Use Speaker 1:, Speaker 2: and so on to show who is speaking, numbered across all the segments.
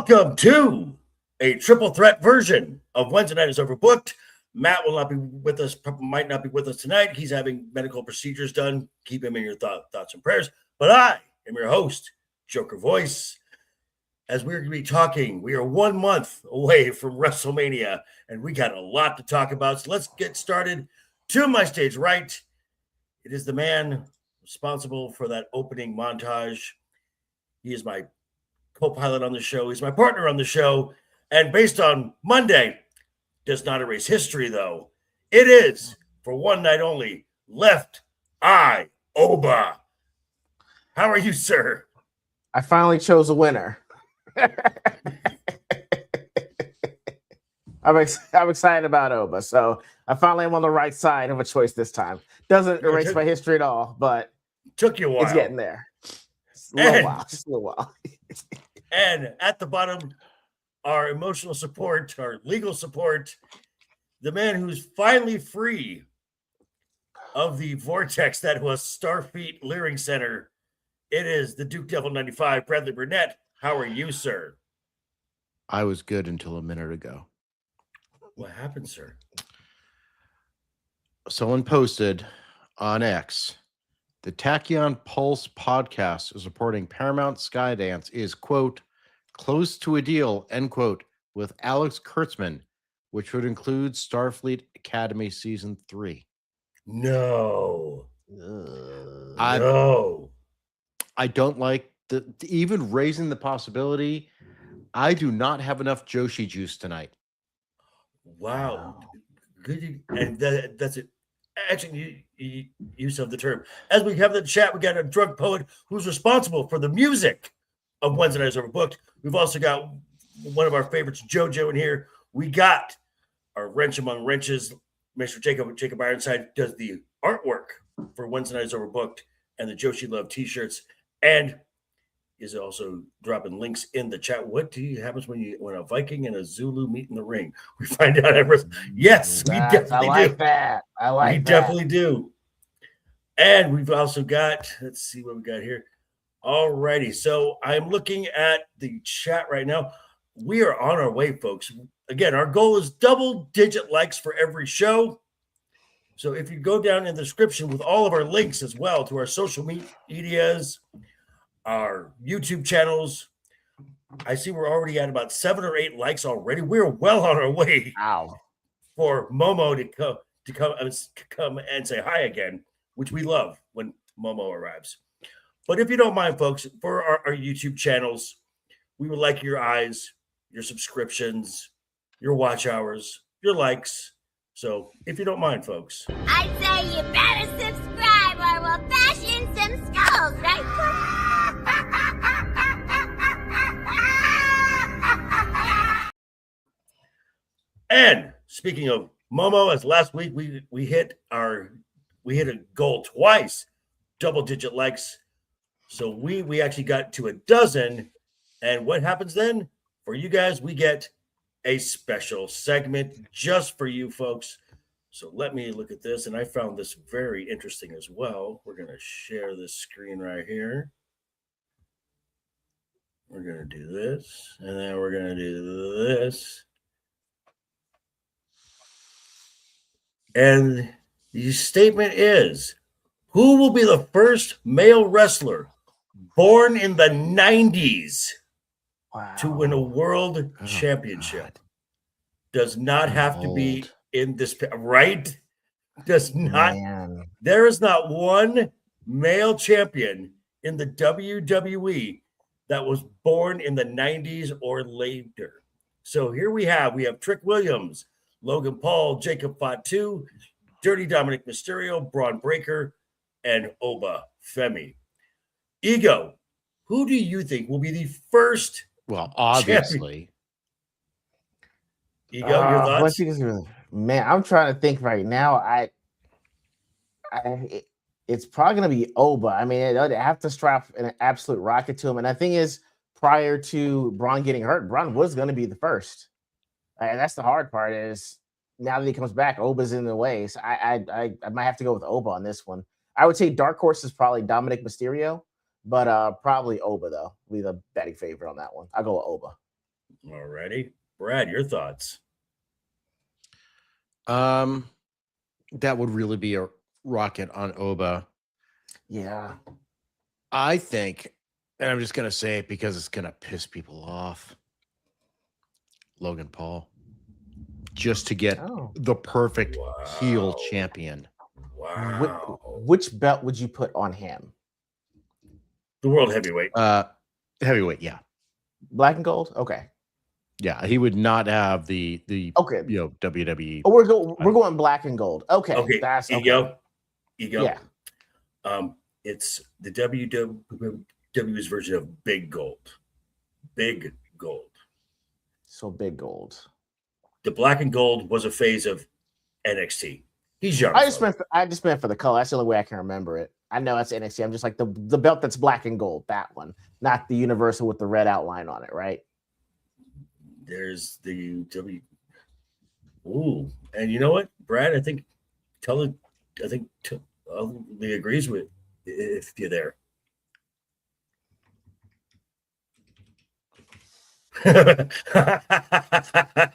Speaker 1: Welcome to a triple threat version of Wednesday Night is Overbooked. Matt will not be with us, might not be with us tonight. He's having medical procedures done. Keep him in your thoughts and prayers. But I am your host, Joker Voice. As we're going to be talking, we are 1 month away from Wrestlemania, and we got a lot to talk about. So let's get started. To my stage right, it is the man responsible for that opening montage. He is my co-pilot on the show. He's my partner on the show. And based on Monday, does not erase history, though. It is, for one night only, LeftEyeEgo. How are you, sir?
Speaker 2: I finally chose a winner. I'm excited about Oba, so I finally am on the right side of a choice this time. Doesn't erase my history at all, but
Speaker 1: took you a while.
Speaker 2: It's getting there. Just a little while.
Speaker 1: And at the bottom, our emotional support, our legal support, the man who's finally free of the vortex that was Starfleet Leering Center. It is the Duke Devil 95, Bradley Burnett. How are you, sir?
Speaker 3: I was good until a minute ago.
Speaker 1: What happened, sir?
Speaker 3: Someone posted on X, the Tachyon Pulse podcast is reporting Paramount Skydance is, quote, close to a deal, end quote, with Alex Kurtzman, which would include Starfleet Academy Season 3.
Speaker 1: No.
Speaker 3: No. I don't like even raising the possibility. I do not have enough Joshi juice tonight.
Speaker 1: Wow. Good. And that's it. Actually, use of the term. As we have the chat, we got a drug poet who's responsible for the music of Wednesday Night is Overbooked. We've also got one of our favorites, JoJo, in here. We got our wrench among wrenches. Mr. Jacob Ironside does the artwork for Wednesday Night is Overbooked and the Joshi Love t-shirts, and is also dropping links in the chat. What happens when a Viking and a Zulu meet in the ring? We find out everything. Yes, we definitely do.
Speaker 2: I like that.
Speaker 1: We definitely do. And we've also got, let's see what we got here. All righty. So I'm looking at the chat right now. We are on our way, folks. Again, our goal is double-digit likes for every show. So if you go down in the description with all of our links as well to our social medias, our YouTube channels, I see we're already at about 7 or 8 likes already. We're well on our way.
Speaker 2: Wow.
Speaker 1: For Momo to come and say hi again, which we love when Momo arrives. But if you don't mind, folks, for our YouTube channels, we would like your eyes, your subscriptions, your watch hours, your likes. So if you don't mind, folks,
Speaker 4: I'd say you better subscribe or we'll bash in some skulls, right?
Speaker 1: And speaking of Momo, as last week we hit a goal twice, double-digit likes. So we actually got to a dozen. And what happens then? For you guys, we get a special segment just for you folks. So let me look at this. And I found this very interesting as well. We're going to share this screen right here. We're going to do this. And then we're going to do this. And the statement is, who will be the first male wrestler born in the 90s to win a world championship? Does not have to be in this, right? Does not. Man. There is not one male champion in the WWE that was born in the 90s or later. So here we have Trick Williams, Logan Paul, Jacob Fatu, Dirty Dominic Mysterio, Braun Breaker, and Oba Femi. Ego, who do you think will be the first?
Speaker 3: Well, obviously.
Speaker 1: Ego, your thoughts?
Speaker 2: Man, I'm trying to think right now. It's probably going to be Oba. I mean, they have to strap an absolute rocket to him. And the thing is, prior to Braun getting hurt, Braun was going to be the first. And that's the hard part is now that he comes back, Oba's in the way. So I might have to go with Oba on this one. I would say dark horse is probably Dominic Mysterio, but probably Oba, though, will be the betting favorite on that one. I'll go with Oba.
Speaker 1: Alrighty. Brad, your thoughts?
Speaker 3: That would really be a rocket on Oba.
Speaker 2: Yeah.
Speaker 3: I think, and I'm just gonna say it because it's gonna piss people off. Logan Paul, just to get the perfect heel champion.
Speaker 1: Wow.
Speaker 2: Which belt would you put on him?
Speaker 1: The world heavyweight.
Speaker 3: Heavyweight, yeah.
Speaker 2: Black and gold? Okay.
Speaker 3: Yeah, he would not have the
Speaker 2: Okay.
Speaker 3: WWE.
Speaker 2: Oh, we're going black and gold. Okay.
Speaker 1: Okay.
Speaker 2: That's okay.
Speaker 1: Ego.
Speaker 2: Yeah.
Speaker 1: It's the WWE's version of Big Gold. Big Gold.
Speaker 2: So big gold.
Speaker 1: The black and gold was a phase of NXT. He's young.
Speaker 2: I just meant for the color. That's the only way I can remember it. I know that's NXT. I'm just like the belt that's black and gold, that one, not the universal with the red outline on it, right?
Speaker 1: There's the W. Ooh, and you know what, Brad? I think Lee agrees with if you're there.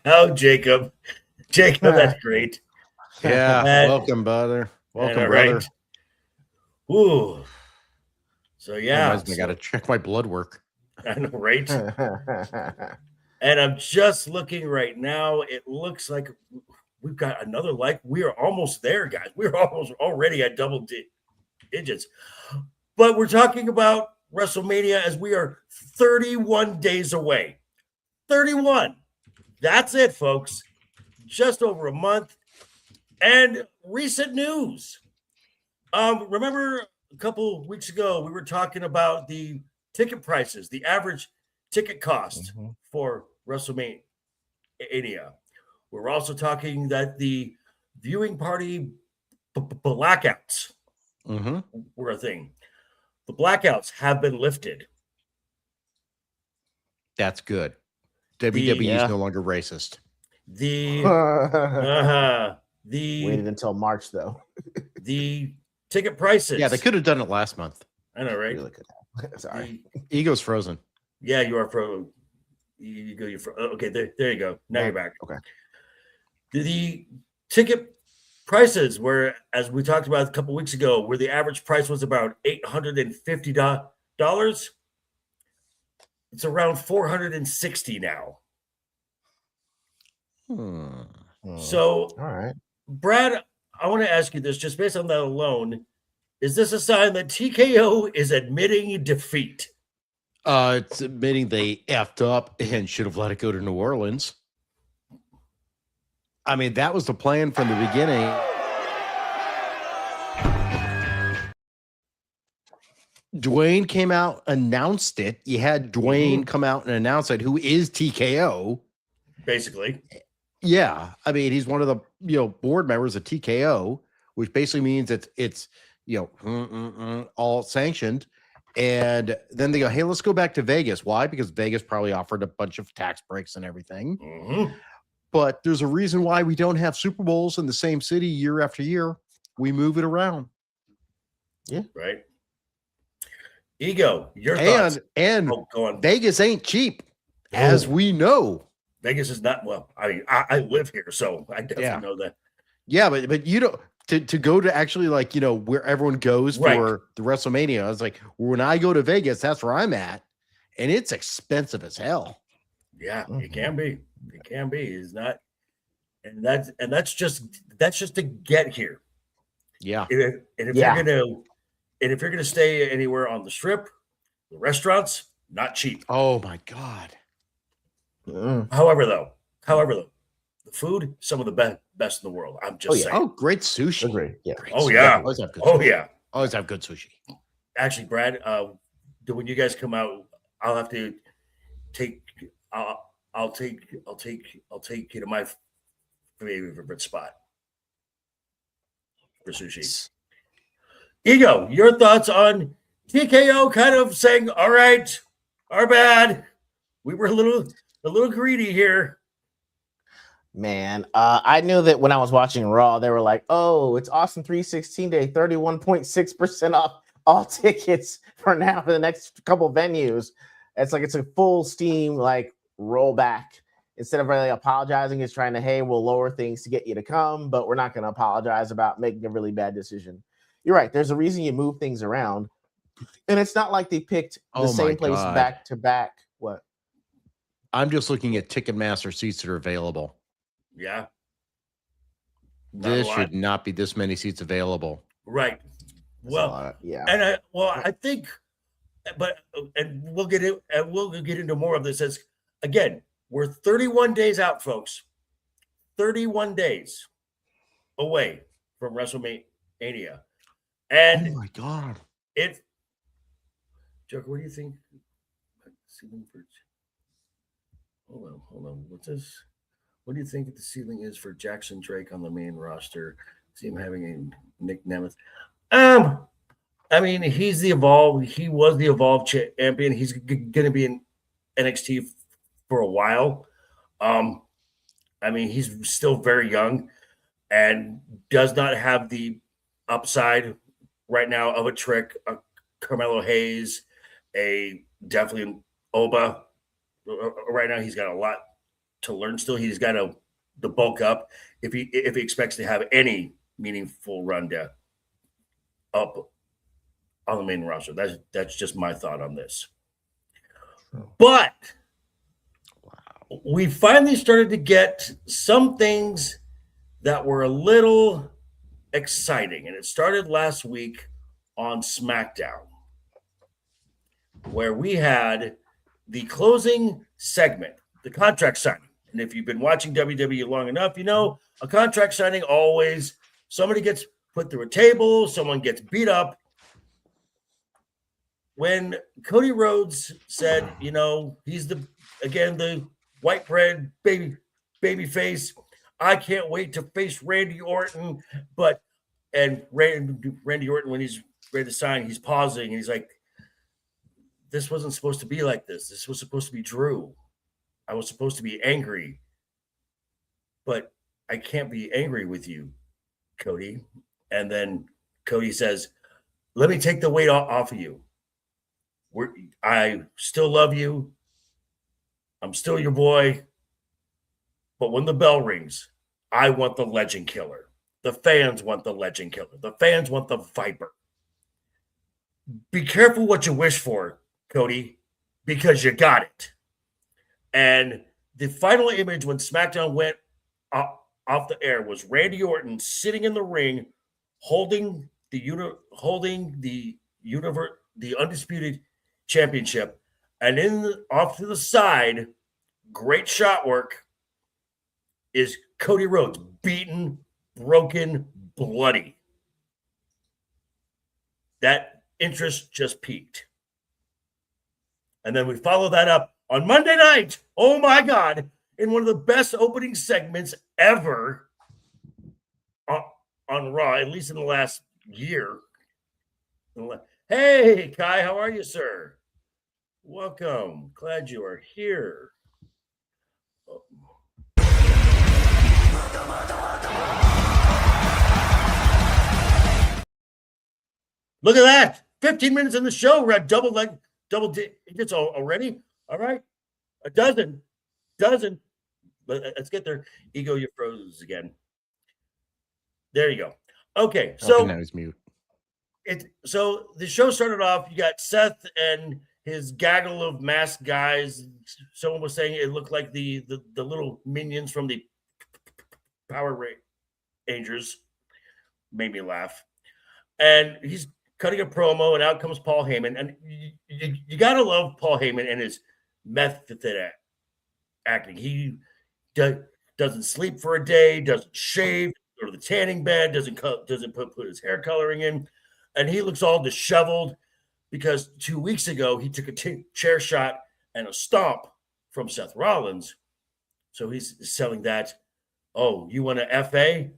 Speaker 1: Oh, Jacob, that's great.
Speaker 3: Yeah, welcome, brother. Welcome, brother.
Speaker 1: Right. Ooh. So yeah,
Speaker 3: I got to check my blood work.
Speaker 1: I know, right? And I'm just looking right now. It looks like we've got another we are almost there, guys. We're almost already at double digits. But we're talking about WrestleMania as we are 31 days away. 31. That's it, folks. Just over a month. And recent news. Remember a couple of weeks ago, we were talking about the ticket prices, the average ticket cost for WrestleMania. We're also talking that the viewing party blackouts were a thing. The blackouts have been lifted.
Speaker 3: That's good. WWE is no longer racist.
Speaker 2: Waited until March though.
Speaker 1: The ticket prices.
Speaker 3: Yeah, they could have done it last month.
Speaker 1: I know, right?
Speaker 2: Really could have. Sorry.
Speaker 3: Ego's frozen.
Speaker 1: Yeah, you are frozen. You're okay, there you go. Now you're back.
Speaker 2: Okay.
Speaker 1: The ticket prices were, as we talked about a couple weeks ago, where the average price was about $850. It's around $460 now. So,
Speaker 2: all right,
Speaker 1: Brad, I want to ask you this, just based on that alone, is this a sign that TKO is admitting defeat?
Speaker 3: It's admitting they effed up and should have let it go to New Orleans. I mean, that was the plan from the beginning. Dwayne came out, announced it. You had Dwayne come out and announce it, who is TKO.
Speaker 1: Basically.
Speaker 3: Yeah. I mean, he's one of the board members of TKO, which basically means it's all sanctioned. And then they go, hey, let's go back to Vegas. Why? Because Vegas probably offered a bunch of tax breaks and everything. But there's a reason why we don't have Super Bowls in the same city year after year. We move it around.
Speaker 2: Yeah.
Speaker 1: Right. Ego, your thoughts.
Speaker 3: And
Speaker 1: go on.
Speaker 3: Vegas ain't cheap, as we know.
Speaker 1: Vegas is not, well, I mean, I live here, so I definitely know that.
Speaker 3: Yeah, but you don't, to go to actually where everyone goes for the WrestleMania. I was like, when I go to Vegas, that's where I'm at. And it's expensive as hell. Yeah,
Speaker 1: it can be. It can be. It's not, and that's just to get here.
Speaker 3: Yeah.
Speaker 1: If you're gonna stay anywhere on the strip, the restaurants, not cheap.
Speaker 3: Oh my God.
Speaker 1: However, though, the food, some of the best in the world. I'm just saying.
Speaker 3: Oh, great sushi.
Speaker 2: Agree. Yeah.
Speaker 3: Great
Speaker 1: sushi.
Speaker 3: Always have good sushi.
Speaker 1: Yeah.
Speaker 3: Always have good sushi.
Speaker 1: Actually, Brad, when you guys come out, I'll have to take. I'll take you to my favorite spot for sushi. Ego, your thoughts on TKO kind of saying, all right, our bad. We were a little greedy here.
Speaker 2: Man, I knew that when I was watching Raw, they were like, oh, it's Austin 316 Day, 31.6% off all tickets for now for the next couple venues. It's like it's a full steam, like roll back. Instead of really apologizing, it's trying to, hey, we'll lower things to get you to come, but we're not going to apologize about making a really bad decision. You're right. There's a reason you move things around. And it's not like they picked the same place back to back. What?
Speaker 3: I'm just looking at Ticketmaster seats that are available.
Speaker 1: Yeah.
Speaker 3: This should not be this many seats available.
Speaker 1: Right. Well,
Speaker 2: yeah.
Speaker 1: And I think, and we'll get into more of this as, again, we're 31 days out, folks. 31 days away from WrestleMania. And
Speaker 3: oh my God.
Speaker 1: Joker, what do you think? Hold on. What's this? What do you think the ceiling is for Jackson Drake on the main roster? See him having a Nick Nemeth. I mean, he's the Evolve. He was the Evolve champion. He's going to be in NXT for a while. I mean, he's still very young and does not have the upside right now of a Trick, a Carmelo Hayes, definitely an Oba. Right now, he's got a lot to learn still. He's got to bulk up if he expects to have any meaningful run up on the main roster. That's just my thought on this. But we finally started to get some things that were a little exciting, and it started last week on SmackDown, where we had the closing segment, the contract signing. And if you've been watching WWE long enough, you know a contract signing always somebody gets put through a table, someone gets beat up. When Cody Rhodes said, you know, he's the white bread baby face. I can't wait to face Randy Orton. And Randy Orton, when he's ready to sign, he's pausing and he's like, this wasn't supposed to be like this. This was supposed to be Drew. I was supposed to be angry, but I can't be angry with you, Cody. And then Cody says, let me take the weight off of you. I still love you. I'm still your boy. But when the bell rings, I want the legend killer. The fans want the legend killer. The fans want the Viper. Be careful what you wish for, Cody, because you got it. And the final image when SmackDown went off the air was Randy Orton sitting in the ring, holding the undisputed championship, and off to the side, great shot work, is Cody Rhodes, beaten, broken, bloody. That interest just peaked. And then we follow that up on Monday night. Oh my God. In one of the best opening segments ever on Raw, at least in the last year. Hey, Kai, how are you, sir? Welcome. Glad you are here. Look at that. 15 minutes in the show. We're at double digits already. All right. A dozen. Let's get there. Ego, you froze again. There you go. Okay. So
Speaker 3: now he's mute.
Speaker 1: So the show started off. You got Seth and his gaggle of masked guys. Someone was saying it looked like the little minions from the Power Rangers. Made me laugh. And he's cutting a promo, and out comes Paul Heyman. And you got to love Paul Heyman and his method acting. He doesn't sleep for a day, doesn't shave, go to the tanning bed, doesn't put his hair coloring in. And he looks all disheveled because 2 weeks ago he took a chair shot and a stomp from Seth Rollins. So he's selling that. Oh, you want to FA?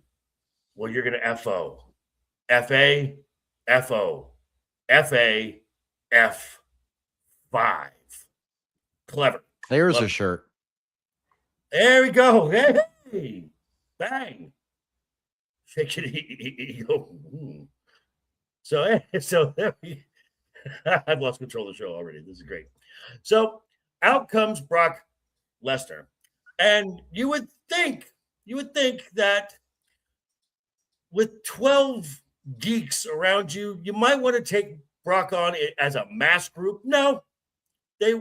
Speaker 1: Well, you're going to FO. FA, FO, FA, F5. Clever.
Speaker 3: There's a shirt.
Speaker 1: There we go. Hey, bang. Shake it, ego. So there we. I've lost control of the show already. This is great. So out comes Brock Lesnar. And you would think that with 12 geeks around you, you might want to take Brock on as a mass group. No, they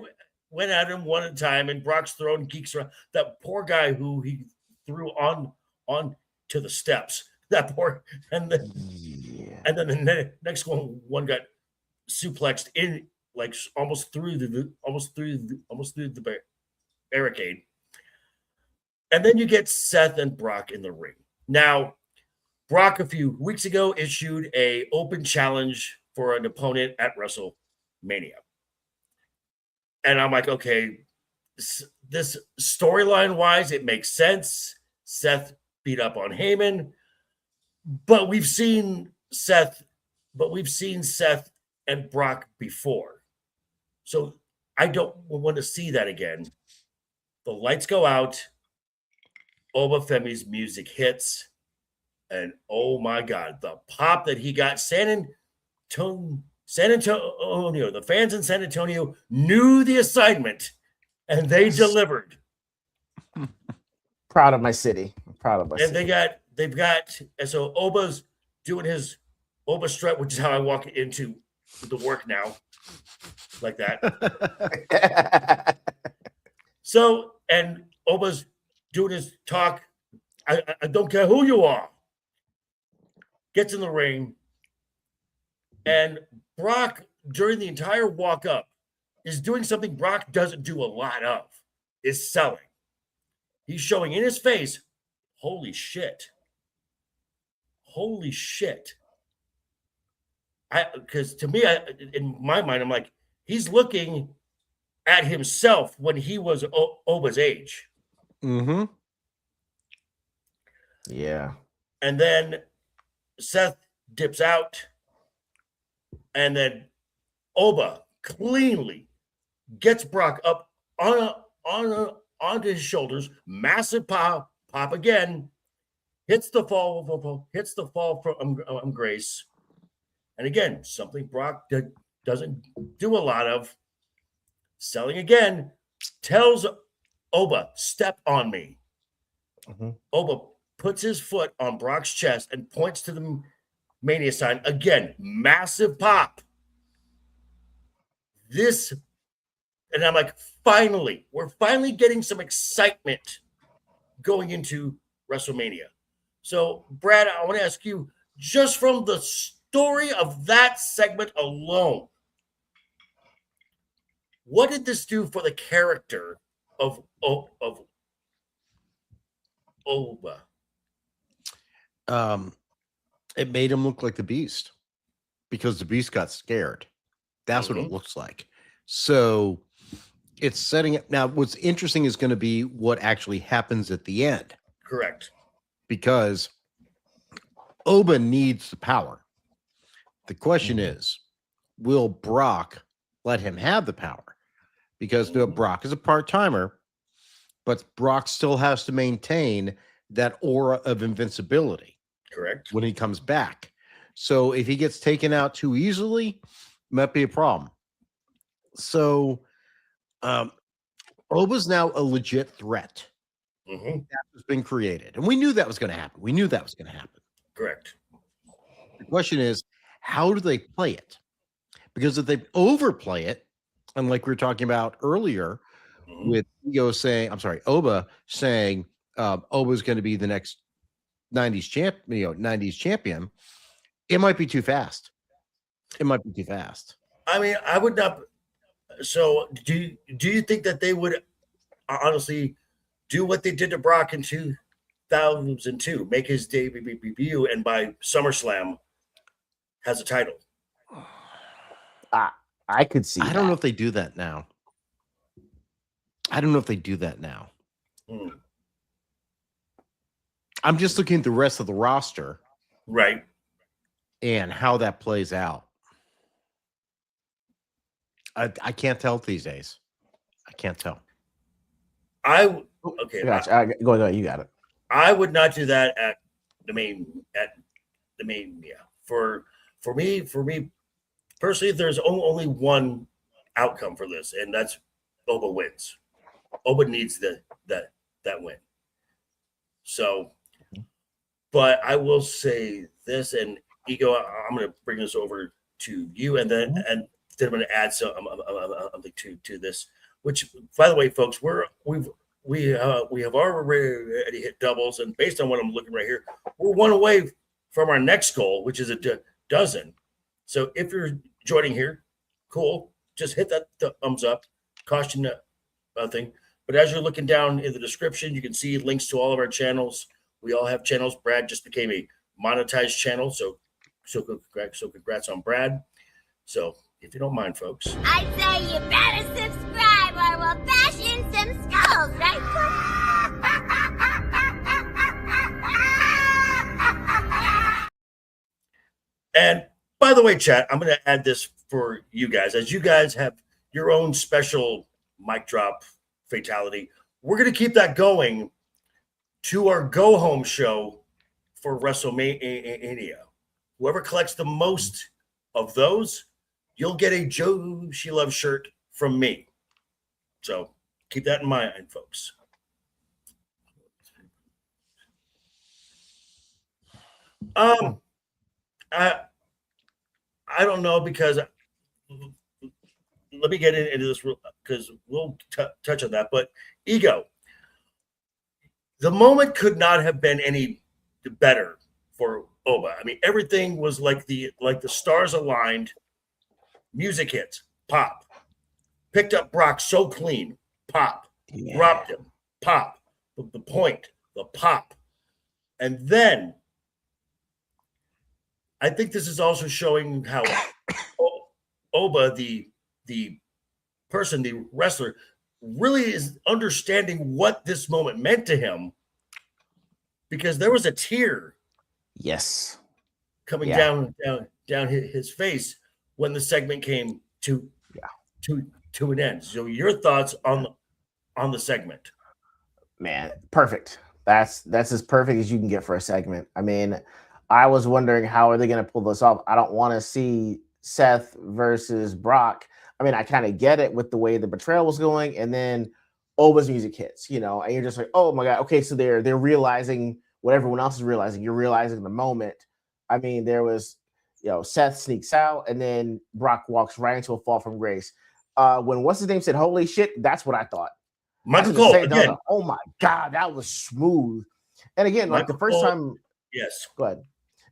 Speaker 1: went at him one at a time, and Brock's throwing geeks around. That poor guy who he threw on to the steps. That poor, and then the next one got suplexed in, like almost through the barricade. And then you get Seth and Brock in the ring. Now, Brock a few weeks ago issued a open challenge for an opponent at WrestleMania. And I'm like, okay, this storyline wise, it makes sense. Seth beat up on Heyman, but we've seen Seth and Brock before. So I don't want to see that again. The lights go out. Oba Femi's music hits. And oh my God, the pop that he got. San Antonio, the fans in San Antonio knew the assignment and they delivered.
Speaker 2: Proud of my city. I'm proud of my city.
Speaker 1: And so Oba's doing his Oba strut, which is how I walk into the work now, like that. So, and Oba's doing his talk. I don't care who you are. Gets in the ring, and Brock, during the entire walk up, is doing something Brock doesn't do a lot of, is selling. He's showing in his face, holy shit. Holy shit. Because to me, in my mind, I'm like, he's looking at himself when he was Oba's age.
Speaker 3: Mm-hmm.
Speaker 2: Yeah.
Speaker 1: And then Seth dips out, and then Oba cleanly gets Brock up onto his shoulders. Massive pop again. Hits the fall from Grace. And again, something Brock doesn't do a lot of. Selling again, tells Oba, step on me.
Speaker 2: Mm-hmm.
Speaker 1: Oba puts his foot on Brock's chest and points to the Mania sign. Again, massive pop. And I'm like, we're finally getting some excitement going into WrestleMania. So, Brad, I want to ask you, just from the story of that segment alone, what did this do for the character of Oba?
Speaker 3: It made him look like the Beast because the Beast got scared. That's what
Speaker 1: Mhm.
Speaker 3: it looks like. So it's setting it. Now, what's interesting is going to be what actually happens at the end,
Speaker 1: Correct.
Speaker 3: because Oba needs the power. The question is, will Brock let him have the power? Because Brock is a part-timer, but Brock still has to maintain that aura of invincibility.
Speaker 1: Correct.
Speaker 3: When he comes back. So if he gets taken out too easily, might be a problem. So Oba's now a legit threat.
Speaker 1: Mm-hmm.
Speaker 3: That has been created. And we knew that was going to happen.
Speaker 1: Correct.
Speaker 3: The question is, how do they play it? Because if they overplay it, and like we were talking about earlier, with Oba saying Oba's going to be the next 90s champion, it might be too fast.
Speaker 1: I mean, I would not. So, do you think that they would honestly do what they did to Brock in 2002, make his debut, and by SummerSlam has a title?
Speaker 2: I could see.
Speaker 3: I don't know if they do that now. I'm just looking at the rest of the roster,
Speaker 1: Right.
Speaker 3: and how that plays out. I can't tell these days. I can't tell.
Speaker 1: Okay.
Speaker 2: Gotcha. Go ahead. You got it.
Speaker 1: I would not do that at the main. Yeah. For me personally, there's only one outcome for this, and that's Oba wins. Oba needs that win. So, but I will say this, and Ego, I'm going to bring this over to you, and then I'm going to add something to this. Which, by the way, folks, we have already hit doubles, and based on what I'm looking right here, we're one away from our next goal, which is a dozen. So if you're joining here, cool, just hit that thumbs up. Cost you nothing. But as you're looking down in the description, you can see links to all of our channels. We all have channels. Brad just became a monetized channel, so congrats on Brad. So if you don't mind, folks,
Speaker 4: I'd say you better subscribe or we'll bash in some skulls, right?
Speaker 1: and by the way, chat, I'm going to add this for you guys. As you guys have your own special mic drop fatality, we're going to keep that going to our go home show for WrestleMania. Whoever collects the most of those, you'll get a Joe She Loves shirt from me. So keep that in mind, folks. I don't know, because let me get into this because we'll touch on that. But Ego, the moment could not have been any better for Oba. I mean, everything was like the stars aligned. Music hits, pop. Picked up Brock so clean, pop.
Speaker 2: Yeah.
Speaker 1: Dropped him, pop. The point, the pop. And then I think this is also showing how Oba, the person, the wrestler, really is understanding what this moment meant to him, because there was a tear
Speaker 2: Yes.
Speaker 1: coming down his face when the segment came to an end. So your thoughts on the segment?
Speaker 2: Man, perfect. That's as perfect as you can get for a segment. I mean, I was wondering, how are they going to pull this off? I don't want to see Seth versus Brock. I mean, I kind of get it with the way the betrayal was going, and then Oba's music hits, and you're just like, oh my God. Okay, so they're realizing what everyone else is realizing. You're realizing the moment. I mean, there was, Seth sneaks out, and then Brock walks right into a fall from grace. When what's his name said, "Holy shit," that's what I thought.
Speaker 1: Michael Cole again.
Speaker 2: Like, oh my God, that was smooth. And again, like the first time.
Speaker 1: Yes.
Speaker 2: Go ahead.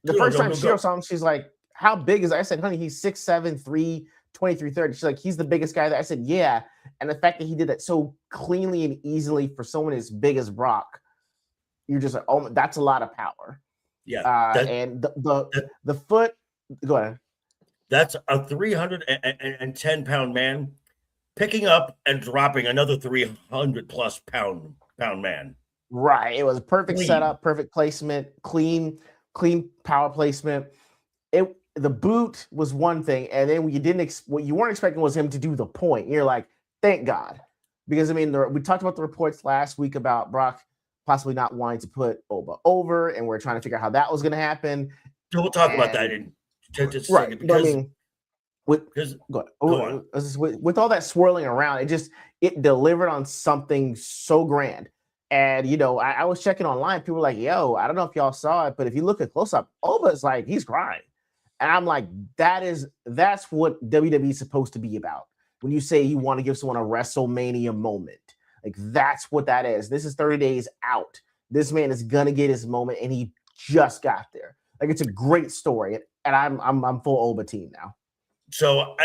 Speaker 2: The first time Shiro saw him, she's like, how big is that? I said, honey, he's 6'7", 2330. She's like, he's the biggest guy there. I said, yeah. And the fact that he did that so cleanly and easily for someone as big as Brock, you're just like, oh, that's a lot of power.
Speaker 1: Yeah.
Speaker 2: And the foot, go ahead.
Speaker 1: That's a 310-pound man picking up and dropping another 300+ pound man.
Speaker 2: Right. It was a perfect setup, perfect placement, clean power placement. The boot was one thing, and then what you weren't expecting was him to do the point. You're like, thank God, because I mean, we talked about the reports last week about Brock possibly not wanting to put Oba over, and we're trying to figure out how that was going to happen.
Speaker 1: So we'll talk about that in just a
Speaker 2: right.
Speaker 1: second, because,
Speaker 2: I mean, with all that swirling around, it delivered on something so grand. And I was checking online. People were like, "Yo, I don't know if y'all saw it, but if you look at close up, Oba's like, he's crying." And I'm like, that's what WWE is supposed to be about. When you say you want to give someone a WrestleMania moment, like that's what that is. This is 30 days out. This man is gonna get his moment, and he just got there. Like, it's a great story, and I'm full Oba team now.
Speaker 1: So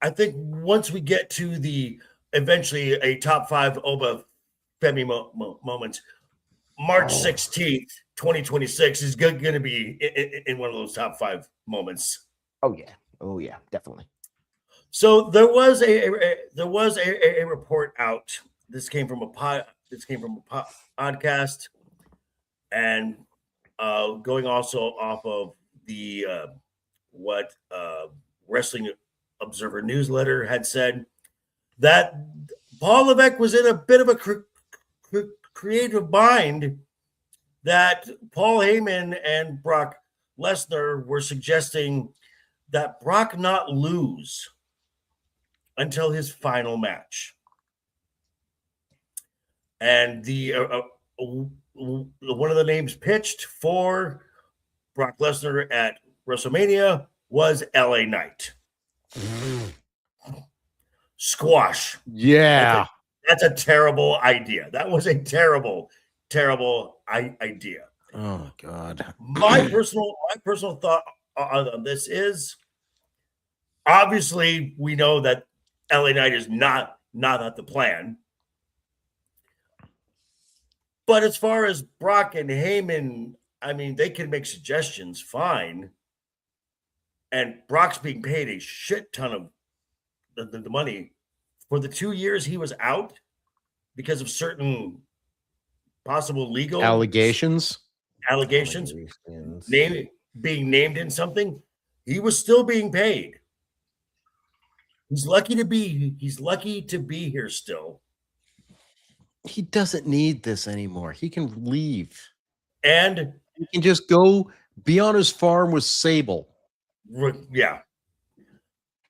Speaker 1: I think once we get to the eventually a top 5 Oba Femi moments, March 16th, 2026 is going to be in one of those top 5 moments.
Speaker 2: Oh yeah, definitely.
Speaker 1: So there was a report out. This came from a podcast, and going also off of the what Wrestling Observer newsletter had said, that Paul Levesque was in a bit of a creative bind, that Paul Heyman and Brock Lesnar were suggesting that Brock not lose until his final match. And the one of the names pitched for Brock Lesnar at WrestleMania was LA Knight. Squash.
Speaker 3: Yeah.
Speaker 1: That's a terrible idea. That was a terrible idea.
Speaker 3: Oh my God.
Speaker 1: My personal thought on this is, obviously we know that LA Knight is not the plan. But as far as Brock and Heyman, I mean, they can make suggestions, fine. And Brock's being paid a shit ton of the money for the 2 years he was out because of certain possible legal
Speaker 3: Allegations.
Speaker 1: Being named in something. He was still being paid. He's lucky to be here still.
Speaker 3: He doesn't need this anymore. He can leave.
Speaker 1: And
Speaker 3: he can just go be on his farm with Sable.
Speaker 1: Yeah.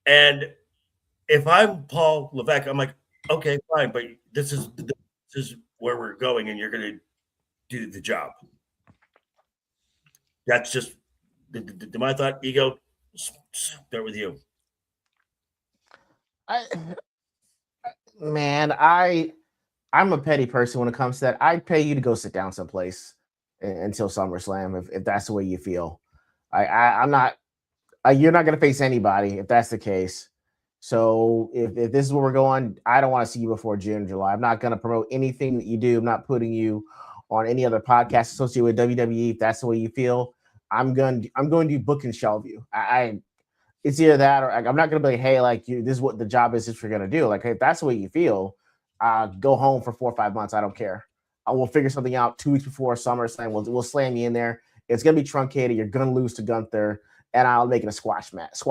Speaker 1: And if I'm Paul Levesque, I'm like, okay, fine, but this is where we're going, and you're going to do the job. That's just my thought. Ego, start with you.
Speaker 2: I'm a petty person when it comes to that. I'd pay you to go sit down someplace until SummerSlam if that's the way you feel. I'm not. You're not going to face anybody if that's the case. So if this is where we're going, I don't want to see you before June, July. I'm not going to promote anything that you do. I'm not putting you on any other podcast associated with WWE. If that's the way you feel, I'm going to book and shelve you. It's either that or I'm not going to be like, hey, like this is what the job is that you're going to do. Like, hey, if that's the way you feel, go home for 4 or 5 months. I don't care. I will figure something out 2 weeks before SummerSlam. We'll slam you in there. It's going to be truncated. You're going to lose to Gunther, and I'll make it a squash match.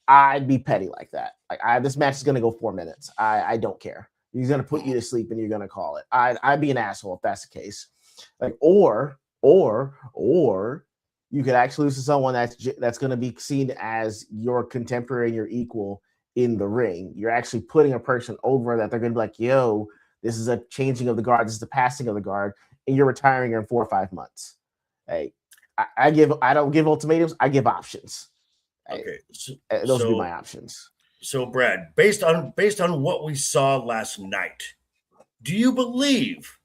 Speaker 2: I'd be petty like that. Like this match is going to go 4 minutes. I don't care. He's going to put you to sleep, and you're going to call it. I'd be an asshole if that's the case. Like or you could actually lose to someone that's going to be seen as your contemporary and your equal in the ring. You're actually putting a person over that they're going to be like, yo, this is a changing of the guard. This is the passing of the guard, and you're retiring in 4 or 5 months. Hey, I don't give ultimatums. I give options.
Speaker 1: Okay,
Speaker 2: those would be my options.
Speaker 1: So, Brad, based on what we saw last night, do you believe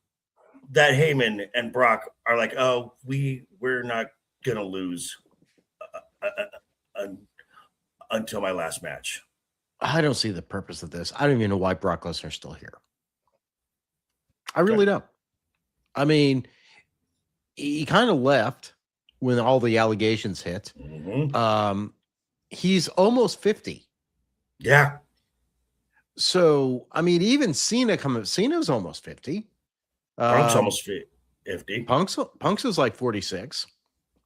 Speaker 1: that Heyman and Brock are like, oh, we're not gonna lose until my last match?
Speaker 3: I don't see the purpose of this. I don't even know why Brock Lesnar's still here. I really don't. I mean, he kind of left when all the allegations hit.
Speaker 1: Mm-hmm.
Speaker 3: He's almost 50.
Speaker 1: Yeah.
Speaker 3: So, I mean, even Cena's almost 50.
Speaker 1: Punk's almost 50.
Speaker 3: Punk's is like 46.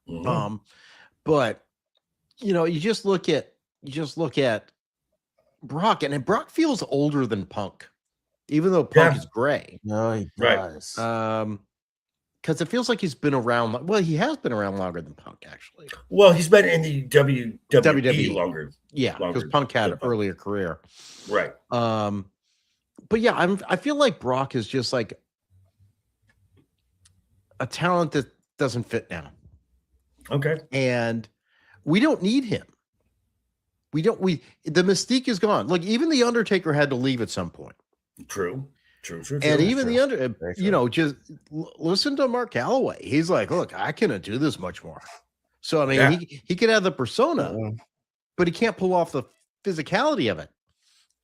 Speaker 1: Mm-hmm.
Speaker 3: But you just look at Brock, and Brock feels older than Punk, even though Punk is gray.
Speaker 2: No, he does.
Speaker 3: Right. Because it feels like he's been around. Well, he has been around longer than Punk, actually.
Speaker 1: Well, he's been in the WWE longer.
Speaker 3: Yeah, because Punk had an earlier career.
Speaker 1: Right.
Speaker 3: But yeah, I feel like Brock is just like a talent that doesn't fit now.
Speaker 1: Okay.
Speaker 3: And we don't need him. The mystique is gone. Like, even The Undertaker had to leave at some point. True. And even just listen to Mark Calloway. He's like, look, I cannot do this much more. So, I mean, he could have the persona, but he can't pull off the physicality of it.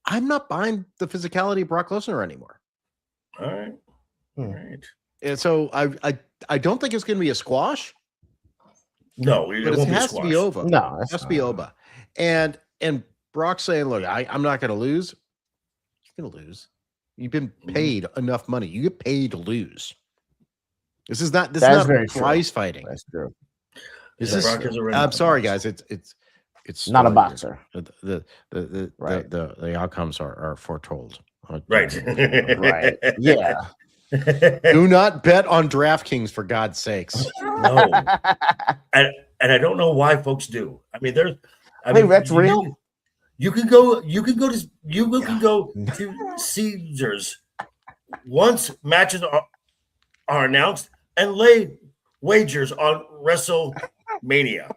Speaker 3: I'm not buying the physicality of Brock Lesnar anymore.
Speaker 1: All right.
Speaker 3: And so I don't think it's going to be a squash.
Speaker 1: No,
Speaker 3: but it has to be Oba.
Speaker 2: No,
Speaker 3: it has to be Oba. And Brock saying, look, I'm not going to lose. You're going to lose. You've been paid enough money. You get paid to lose. This is not prize fighting.
Speaker 2: That's true.
Speaker 3: I'm sorry, guys. It's
Speaker 2: not a boxer.
Speaker 3: The outcomes are foretold.
Speaker 1: Right.
Speaker 2: Right. Yeah.
Speaker 3: Do not bet on DraftKings, for God's sakes.
Speaker 1: No. And I don't know why folks do. I mean,
Speaker 2: that's real.
Speaker 1: You can go to Caesars once matches are announced and lay wagers on WrestleMania.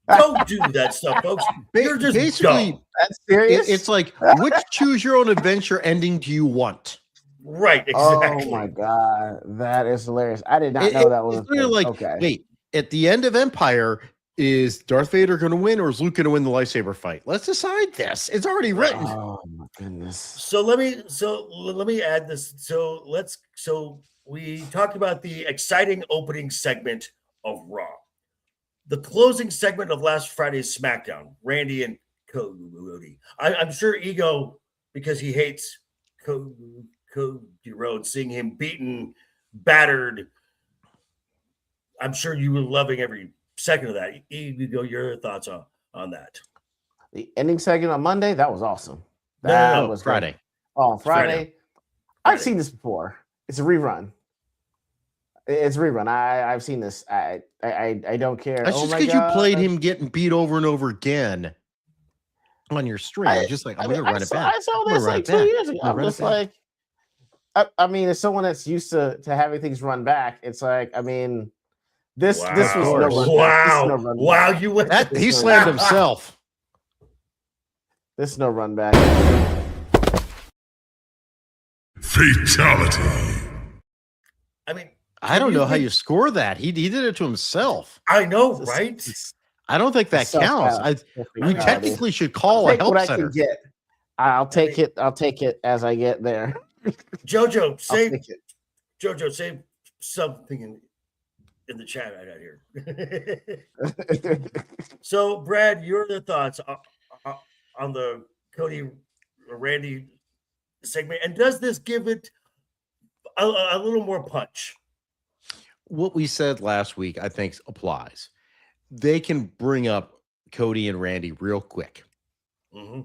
Speaker 1: Don't do that stuff, folks. You're just
Speaker 3: basically
Speaker 1: dumb.
Speaker 2: That's serious.
Speaker 3: it's like, which choose your own adventure ending do you want?
Speaker 1: Right, exactly.
Speaker 2: Oh my god, that is hilarious. I did not know that was
Speaker 3: it's literally like,
Speaker 2: okay.
Speaker 3: wait, at the end of Empire, is Darth Vader going to win or is Luke going to win the lightsaber fight? Let's decide this. It's already written.
Speaker 2: Oh my goodness.
Speaker 1: So let me add this. So we talked about the exciting opening segment of Raw. The closing segment of last Friday's SmackDown, Randy and Cody. I'm sure Ego, because he hates Cody Rhodes, seeing him beaten, battered. I'm sure you were loving every second of that. Ego, your thoughts on that?
Speaker 2: The ending segment on Monday, that was awesome.
Speaker 1: No,
Speaker 2: That was
Speaker 3: Friday.
Speaker 2: great. Oh, Friday.
Speaker 1: Friday.
Speaker 2: I've seen this before. It's a rerun. It's a rerun. I've seen this. I don't care.
Speaker 3: That's just because you played him getting beat over and over again on your stream. Just like, I'm going to run it back.
Speaker 2: I saw this like 2 years ago. I'm just like, I mean, as someone that's used to having things run back, it's like, I mean, this was no run back. This is no run
Speaker 1: Wow,
Speaker 2: back.
Speaker 1: you went.
Speaker 3: He slammed himself.
Speaker 2: This is no run back.
Speaker 5: Fatality.
Speaker 1: I mean,
Speaker 3: I don't know how you score that. He did it to himself.
Speaker 1: I know, right?
Speaker 3: I don't think that counts. We technically should call a help center.
Speaker 2: I can get. I'll take it. I'll take it as I get there.
Speaker 1: Jojo, say something in the chat right out here. So, Brad, your thoughts on the Cody Randy segment, and does this give it a little more punch?
Speaker 3: What we said last week, I think, applies. They can bring up Cody and Randy real quick.
Speaker 1: Mm-hmm.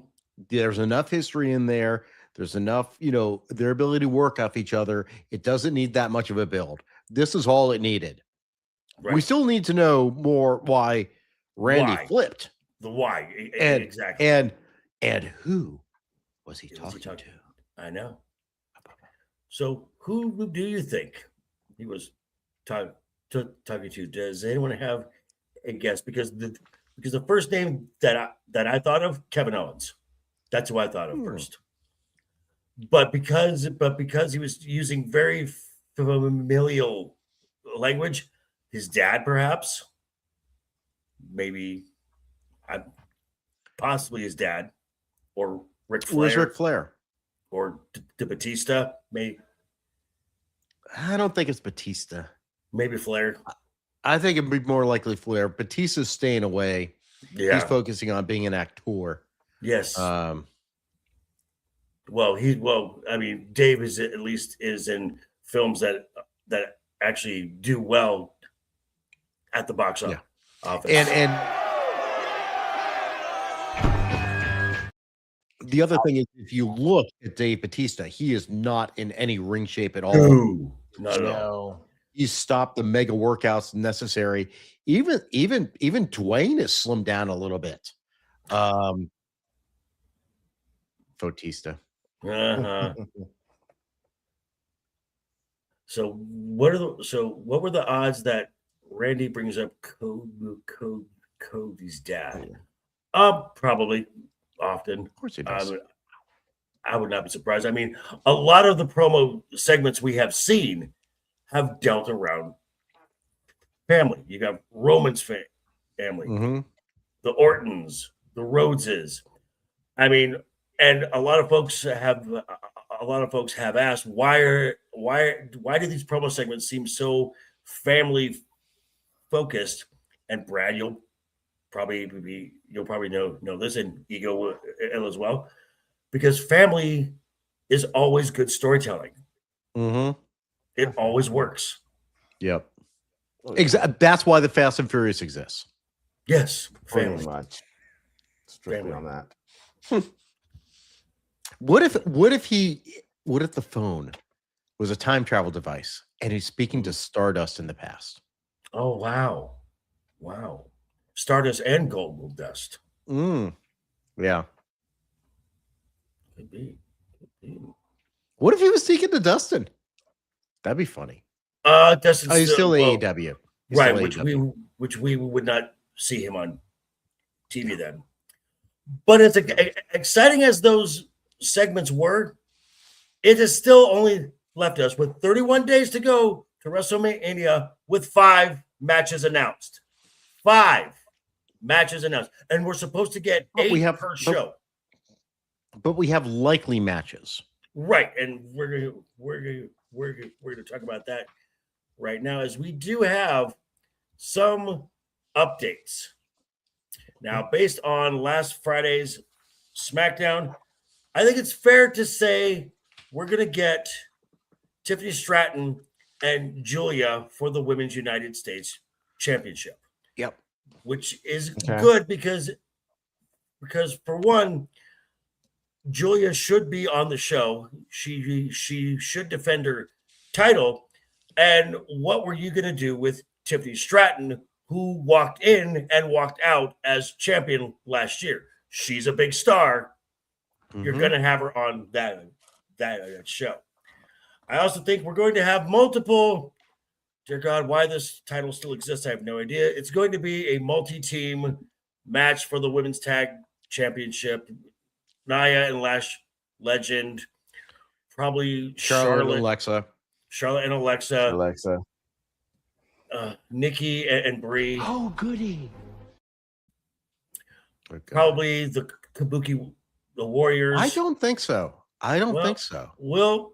Speaker 3: There's enough history in there. There's enough, their ability to work off each other. It doesn't need that much of a build. This is all it needed. Right. We still need to know more why Randy flipped.
Speaker 1: The why. Exactly.
Speaker 3: And who was he talking to?
Speaker 1: I know. So who do you think he was talking to? Does anyone have a guess? Because the first name that I thought of, Kevin Owens. That's who I thought of first. But because he was using very familial language, his dad perhaps, maybe, possibly his dad, or Ric Flair.
Speaker 3: Where's Ric Flair?
Speaker 1: Or Batista, maybe.
Speaker 3: I don't think it's Batista.
Speaker 1: Maybe Flair.
Speaker 3: I think it'd be more likely Flair. Batista's staying away.
Speaker 1: Yeah.
Speaker 3: He's focusing on being an actor.
Speaker 1: Yes. I mean, Dave is at least in films that actually do well at the box office.
Speaker 3: And the other thing is, if you look at Dave Batista, he is not in any ring shape at all.
Speaker 1: No.
Speaker 3: He's stopped the mega workouts necessary. Even Dwayne has slimmed down a little bit. Bautista.
Speaker 1: Uh-huh. So what were the odds that Randy brings up Cody's dad? Probably often.
Speaker 3: Of course he does.
Speaker 1: I would not be surprised. I mean, a lot of the promo segments we have seen have dealt around family. You got Roman's family, the Ortons, the Rhodeses. I mean, and a lot of folks have asked why do these promo segments seem so family focused? And Brad, you'll probably know this, and Ego as well, because family is always good storytelling. It always works.
Speaker 3: Yep. Exactly. That's why the Fast and Furious exists.
Speaker 1: Yes,
Speaker 2: family. Much. Strictly on that.
Speaker 3: What if the phone was a time travel device and he's speaking to Stardust in the past?
Speaker 1: Oh, wow. Stardust and Gold Dust.
Speaker 3: Yeah.
Speaker 1: Could be.
Speaker 3: What if he was speaking to Dustin? That'd be funny.
Speaker 1: Dustin's
Speaker 3: He's still
Speaker 1: well,
Speaker 3: AEW. He's
Speaker 1: right?
Speaker 3: still
Speaker 1: Which we would not see him on TV then. But as exciting as those segments were, it has still only left us with 31 days to go to WrestleMania with 5 matches announced. 5 matches announced, and we're supposed to get 8 per show.
Speaker 3: But we have likely matches,
Speaker 1: right? And we're gonna talk about that right now, as we do have some updates. Now, based on last Friday's SmackDown, I think it's fair to say we're going to get Tiffany Stratton and Julia for the Women's United States Championship.
Speaker 3: Yep.
Speaker 1: Which is good because for one, Julia should be on the show. She should defend her title. And what were you going to do with Tiffany Stratton, who walked in and walked out as champion last year? She's a big star. Mm-hmm. You're going to have her on that show. I also think we're going to have multiple. Dear God, why this title still exists, I have no idea. It's going to be a multi-team match for the Women's Tag Championship. Nia and Lash Legend, probably Charlotte
Speaker 3: and Alexa.
Speaker 1: Nikki and Brie.
Speaker 2: Oh, goody.
Speaker 3: Okay.
Speaker 1: Probably the Kabuki, the Warriors.
Speaker 3: I don't think so. Think so.
Speaker 1: We'll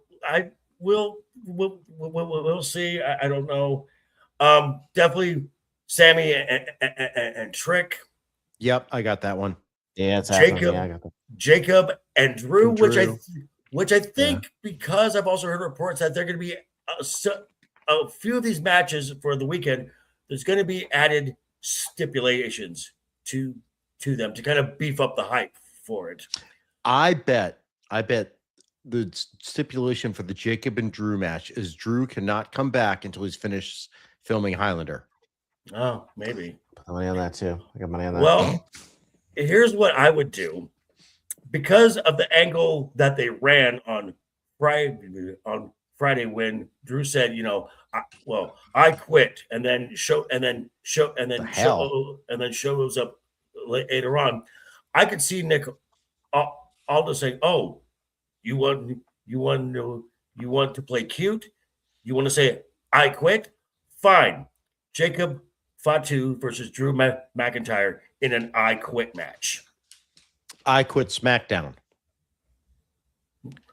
Speaker 1: see. I don't know. Definitely Sammy and Trick.
Speaker 3: Yep, I got that one.
Speaker 2: Yeah, it's
Speaker 1: Jacob and Drew, which I think because I've also heard reports that they're going to be a few of these matches for the weekend. There's going to be added stipulations to them to kind of beef up the hype for it.
Speaker 3: I bet the stipulation for the Jacob and Drew match is Drew cannot come back until he's finished filming Highlander.
Speaker 1: Oh, maybe.
Speaker 2: Put money on that too. I got money on that.
Speaker 1: Well, here's what I would do. Because of the angle that they ran on Friday when Drew said, I quit, and then shows up later on. I could see Nick Aldis saying, "Oh, you want to play cute? You want to say I quit? Fine." Jacob Fatu versus Drew McIntyre in an I quit match.
Speaker 3: I quit SmackDown.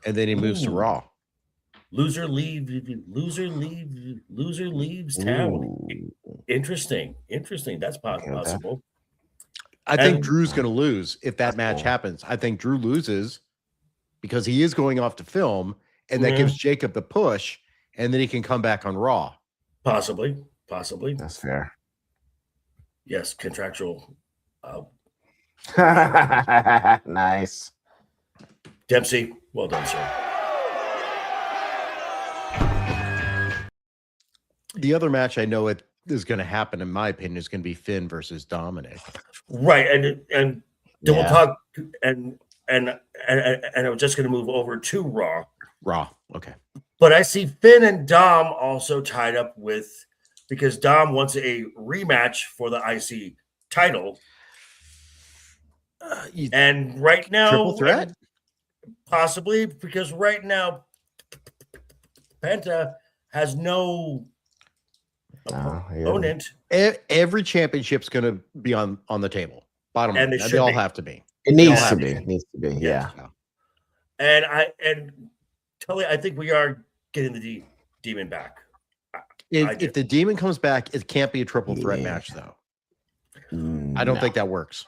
Speaker 3: And then he moves to Raw.
Speaker 1: Loser leaves town. Ooh. Interesting. That's possible.
Speaker 3: I think Drew's going to lose if that match happens. I think Drew loses because he is going off to film, and that gives Jacob the push, and then he can come back on Raw.
Speaker 1: Possibly.
Speaker 2: That's fair.
Speaker 1: Yes, contractual.
Speaker 2: Nice.
Speaker 1: Dempsey, well done, sir.
Speaker 3: The other match I know it is going to happen, in my opinion, is going to be Finn versus Dominic.
Speaker 1: Right, and we'll talk, and I'm just going to move over to Raw.
Speaker 3: Okay.
Speaker 1: But I see Finn and Dom also tied up with, because Dom wants a rematch for the IC title. And right now,
Speaker 3: triple threat?
Speaker 1: Possibly, because right now, Penta has no opponent.
Speaker 3: Every championship's going to be on the table. Bottom line, they all have to be.
Speaker 2: It needs to be. Yeah.
Speaker 1: And Tully, I think we are getting the demon back.
Speaker 3: If the demon comes back, it can't be a triple threat match, though. I don't think that works.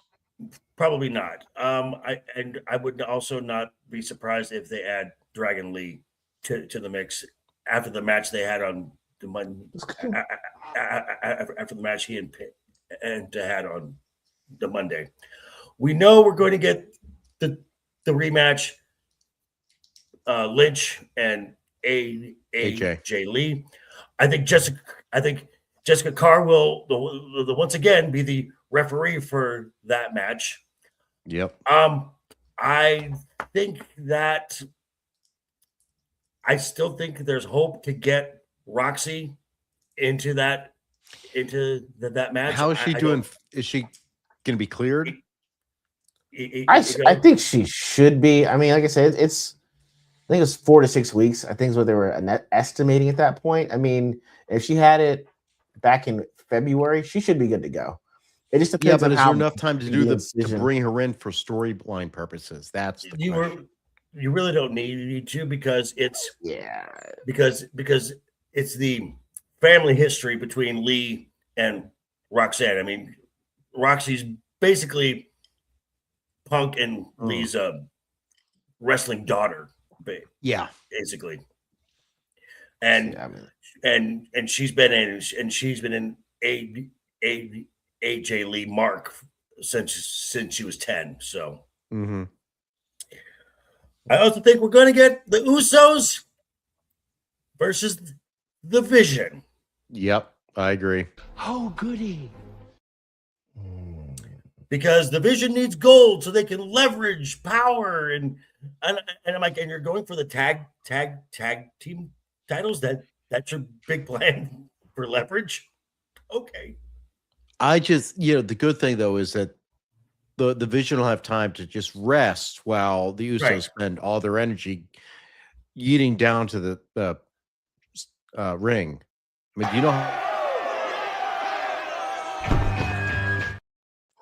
Speaker 1: Probably not. I would also not be surprised if they add Dragon Lee to the mix after the match they had on the Monday. After the match he and had on the Monday, we know we're going to get the rematch. Lynch and AJ Lee. I think Jessica Carr will once again be the referee for that match.
Speaker 3: Yep.
Speaker 1: I think that I still think there's hope to get Roxy into that match.
Speaker 3: How is she doing? Is she going to be cleared?
Speaker 2: I think she should be. I mean, like I said, I think it was 4 to 6 weeks. I think is what they were estimating at that point. I mean, if she had it back in February, she should be good to go. It just depends on
Speaker 3: is
Speaker 2: how
Speaker 3: there enough time to do
Speaker 2: incision.
Speaker 3: to bring her in for storyline purposes? That's the question.
Speaker 1: You really don't need to because it's because it's the family history between Lee and Roxanne. I mean, Roxy's basically Punk and Lee's wrestling daughter, basically. And and she's been in AJ Lee Mark since she was 10. So I also think we're going to get the Usos versus the Vision.
Speaker 3: Yep, I agree.
Speaker 5: Oh, goody.
Speaker 1: Because the Vision needs gold so they can leverage power and I'm like, and you're going for the tag team titles. That's your big plan for leverage. Okay.
Speaker 3: I just, the good thing though is that the Vision will have time to just rest while the Usos spend all their energy eating down to the ring. I mean, do you know how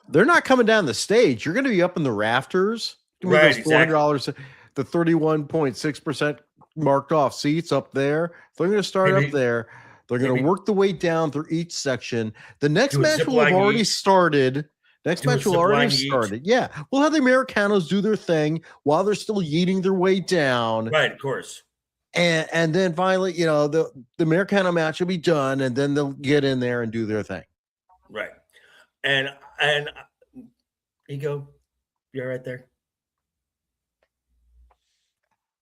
Speaker 3: they're not coming down the stage? You're going to be up in the rafters.
Speaker 1: Right,
Speaker 3: those $400, the 31.6% marked off seats up there. They're going to start up there. They're going to work the way down through each section. The next match will have already started. Next match will already started. Yeah, we'll have the Americanos do their thing while they're still yeeting their way down.
Speaker 1: Right, of course.
Speaker 3: And then finally, the Americano match will be done, and then they'll get in there and do their thing.
Speaker 1: Right. And Ego, you're right there.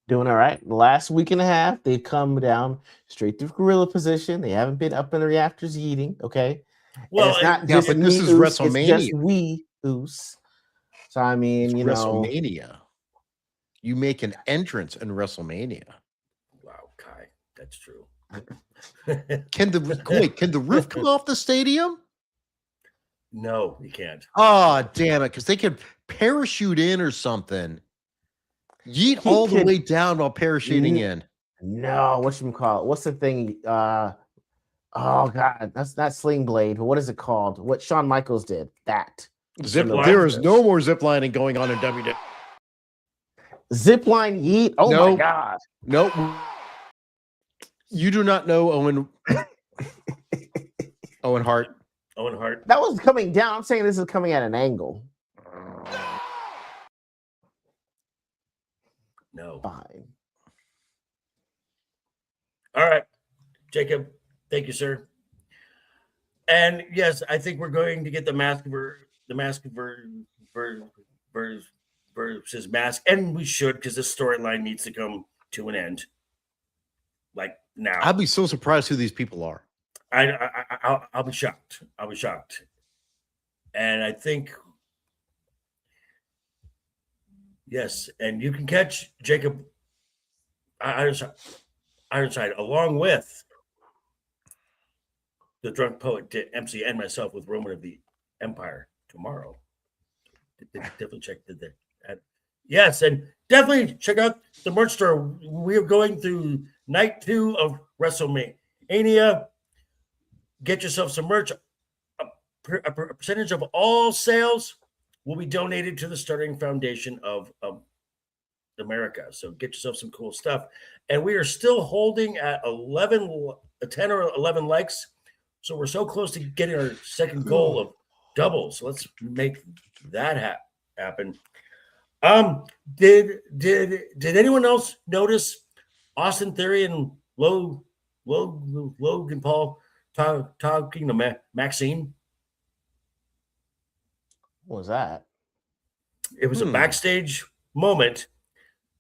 Speaker 2: Doing all right. The last week and a half, they've come down straight to gorilla position. They haven't been up in the rafters eating. Okay.
Speaker 1: Well,
Speaker 2: it's not
Speaker 3: but this is WrestleMania.
Speaker 2: It's just we Oos. So I mean,
Speaker 3: it's WrestleMania. You make an entrance in WrestleMania.
Speaker 1: Wow, Kai, that's true.
Speaker 3: Can the roof come off the stadium?
Speaker 1: No, you can't.
Speaker 3: Oh, damn it! Because they could parachute in or something. Yeet all the way down while parachuting in.
Speaker 2: No, whatchamacallit? What's the thing? Oh God, that's not Sling Blade, but what is it called? What Shawn Michaels did. That.
Speaker 3: There is no more zip lining going on in WWE.
Speaker 2: Zip line yeet. Oh my God.
Speaker 3: Nope. You do not know Owen Hart.
Speaker 1: Owen Hart.
Speaker 2: That was coming down. I'm saying this is coming at an angle.
Speaker 1: No.
Speaker 2: Fine.
Speaker 1: All right, Jacob. Thank you, sir. And yes, I think we're going to get the mask versus mask, and we should, because this storyline needs to come to an end. Like now.
Speaker 3: I'd be so surprised who these people are.
Speaker 1: I'll be shocked. I'll be shocked. And I think, yes, and you can catch Jacob Ironside along with the Drunk Poet, MC, and myself with Roman of the Empire tomorrow. Definitely check that. Yes, and definitely check out the merch store. We're going through night 2 of WrestleMania. Get yourself some merch. A percentage of all sales will be donated to the Starting Foundation of America. So get yourself some cool stuff. And we are still holding at 10 or 11 likes. So we're so close to getting our second goal of doubles. So let's make that happen. Did anyone else notice Austin Theory and Logan Paul talking to Maxine?
Speaker 2: What was that?
Speaker 1: It was a backstage moment.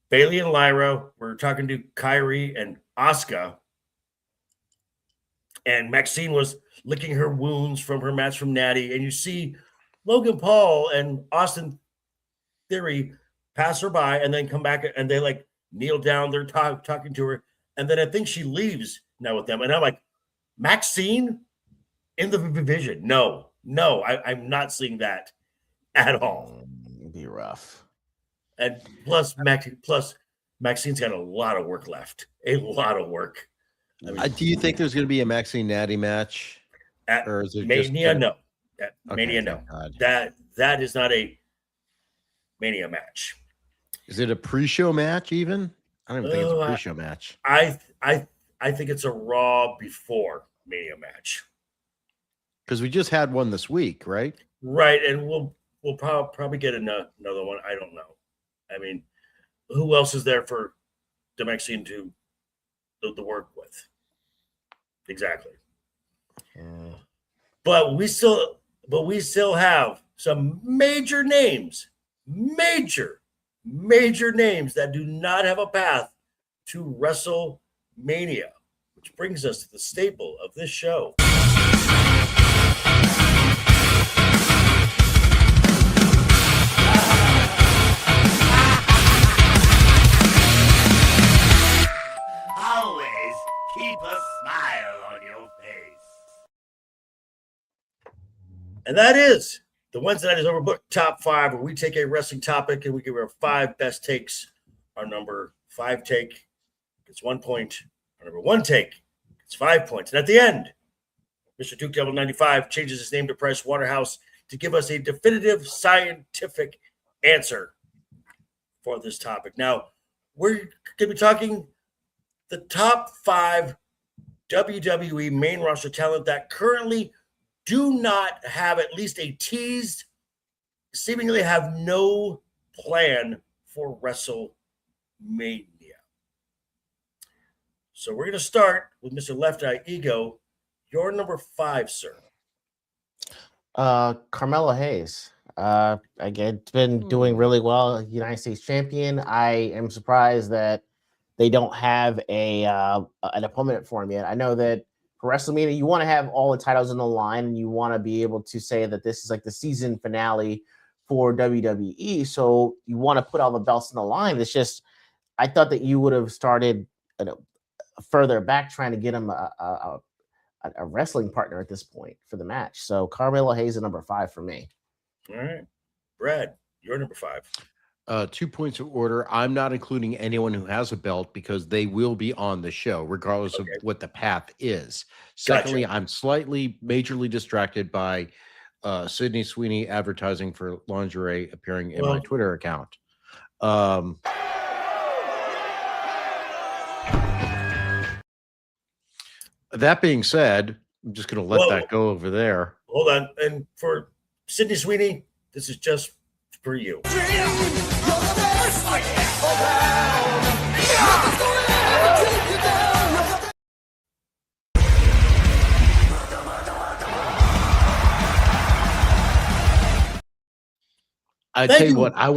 Speaker 1: Bailey and Lyra were talking to Kyrie and Asuka, and Maxine was licking her wounds from her match from Natty. And you see Logan Paul and Austin Theory pass her by and then come back, and they like kneel down. They're talking to her. And then I think she leaves now with them. And I'm like, Maxine in the division? No, I'm not seeing that at all.
Speaker 2: It'd be rough.
Speaker 1: And plus Maxine's got a lot of work left. A lot of work. I mean,
Speaker 3: Do you think there's going to be a Maxine Natty match?
Speaker 1: Or
Speaker 3: is it
Speaker 1: Mania?
Speaker 3: just
Speaker 1: No. Mania, no. That is not a Mania match.
Speaker 3: Is it a pre-show match even? I don't even think it's a pre-show match.
Speaker 1: I think it's a Raw before Mania match.
Speaker 3: Because we just had one this week, right?
Speaker 1: Right, and we'll probably get another one. I don't know. I mean, who else is there for the Maxine to work with? Exactly. But we still have some major names that do not have a path to WrestleMania, which brings us to the staple of this show.
Speaker 5: Always keep a smile on your face.
Speaker 1: And that is the Wednesday Night is Overbooked Top 5, where we take a wrestling topic and we give our 5 best takes. Our number 5 take gets 1 point. Our number 1 take gets 5 points. And at the end, Mr. Duke Devil 95 changes his name to Price Waterhouse to give us a definitive scientific answer for this topic. Now, we're going to be talking the top 5 WWE main roster talent that currently do not have at least a teased, seemingly have no plan for WrestleMania. So we're going to start with Mr. LeftEyeEgo. Your number 5, sir.
Speaker 2: Carmelo Hayes. Again, it's been doing really well. United States champion. I am surprised that they don't have an opponent for him yet. I know that for WrestleMania, you want to have all the titles in the line, and you want to be able to say that this is like the season finale for WWE. So you want to put all the belts in the line. It's just, I thought that you would have started further back trying to get him a wrestling partner at this point for the match. So Carmelo Hayes is number 5 for me.
Speaker 1: All right. Brad, you're number 5.
Speaker 3: 2 points of order. I'm not including anyone who has a belt because they will be on the show, regardless of what the path is. Secondly,
Speaker 1: Gotcha.
Speaker 3: I'm majorly distracted by Sydney Sweeney advertising for lingerie appearing in my Twitter account. That being said, I'm just going to let that go over there.
Speaker 1: Hold on. And for Sydney Sweeney, this is just for you.
Speaker 3: I tell you what, I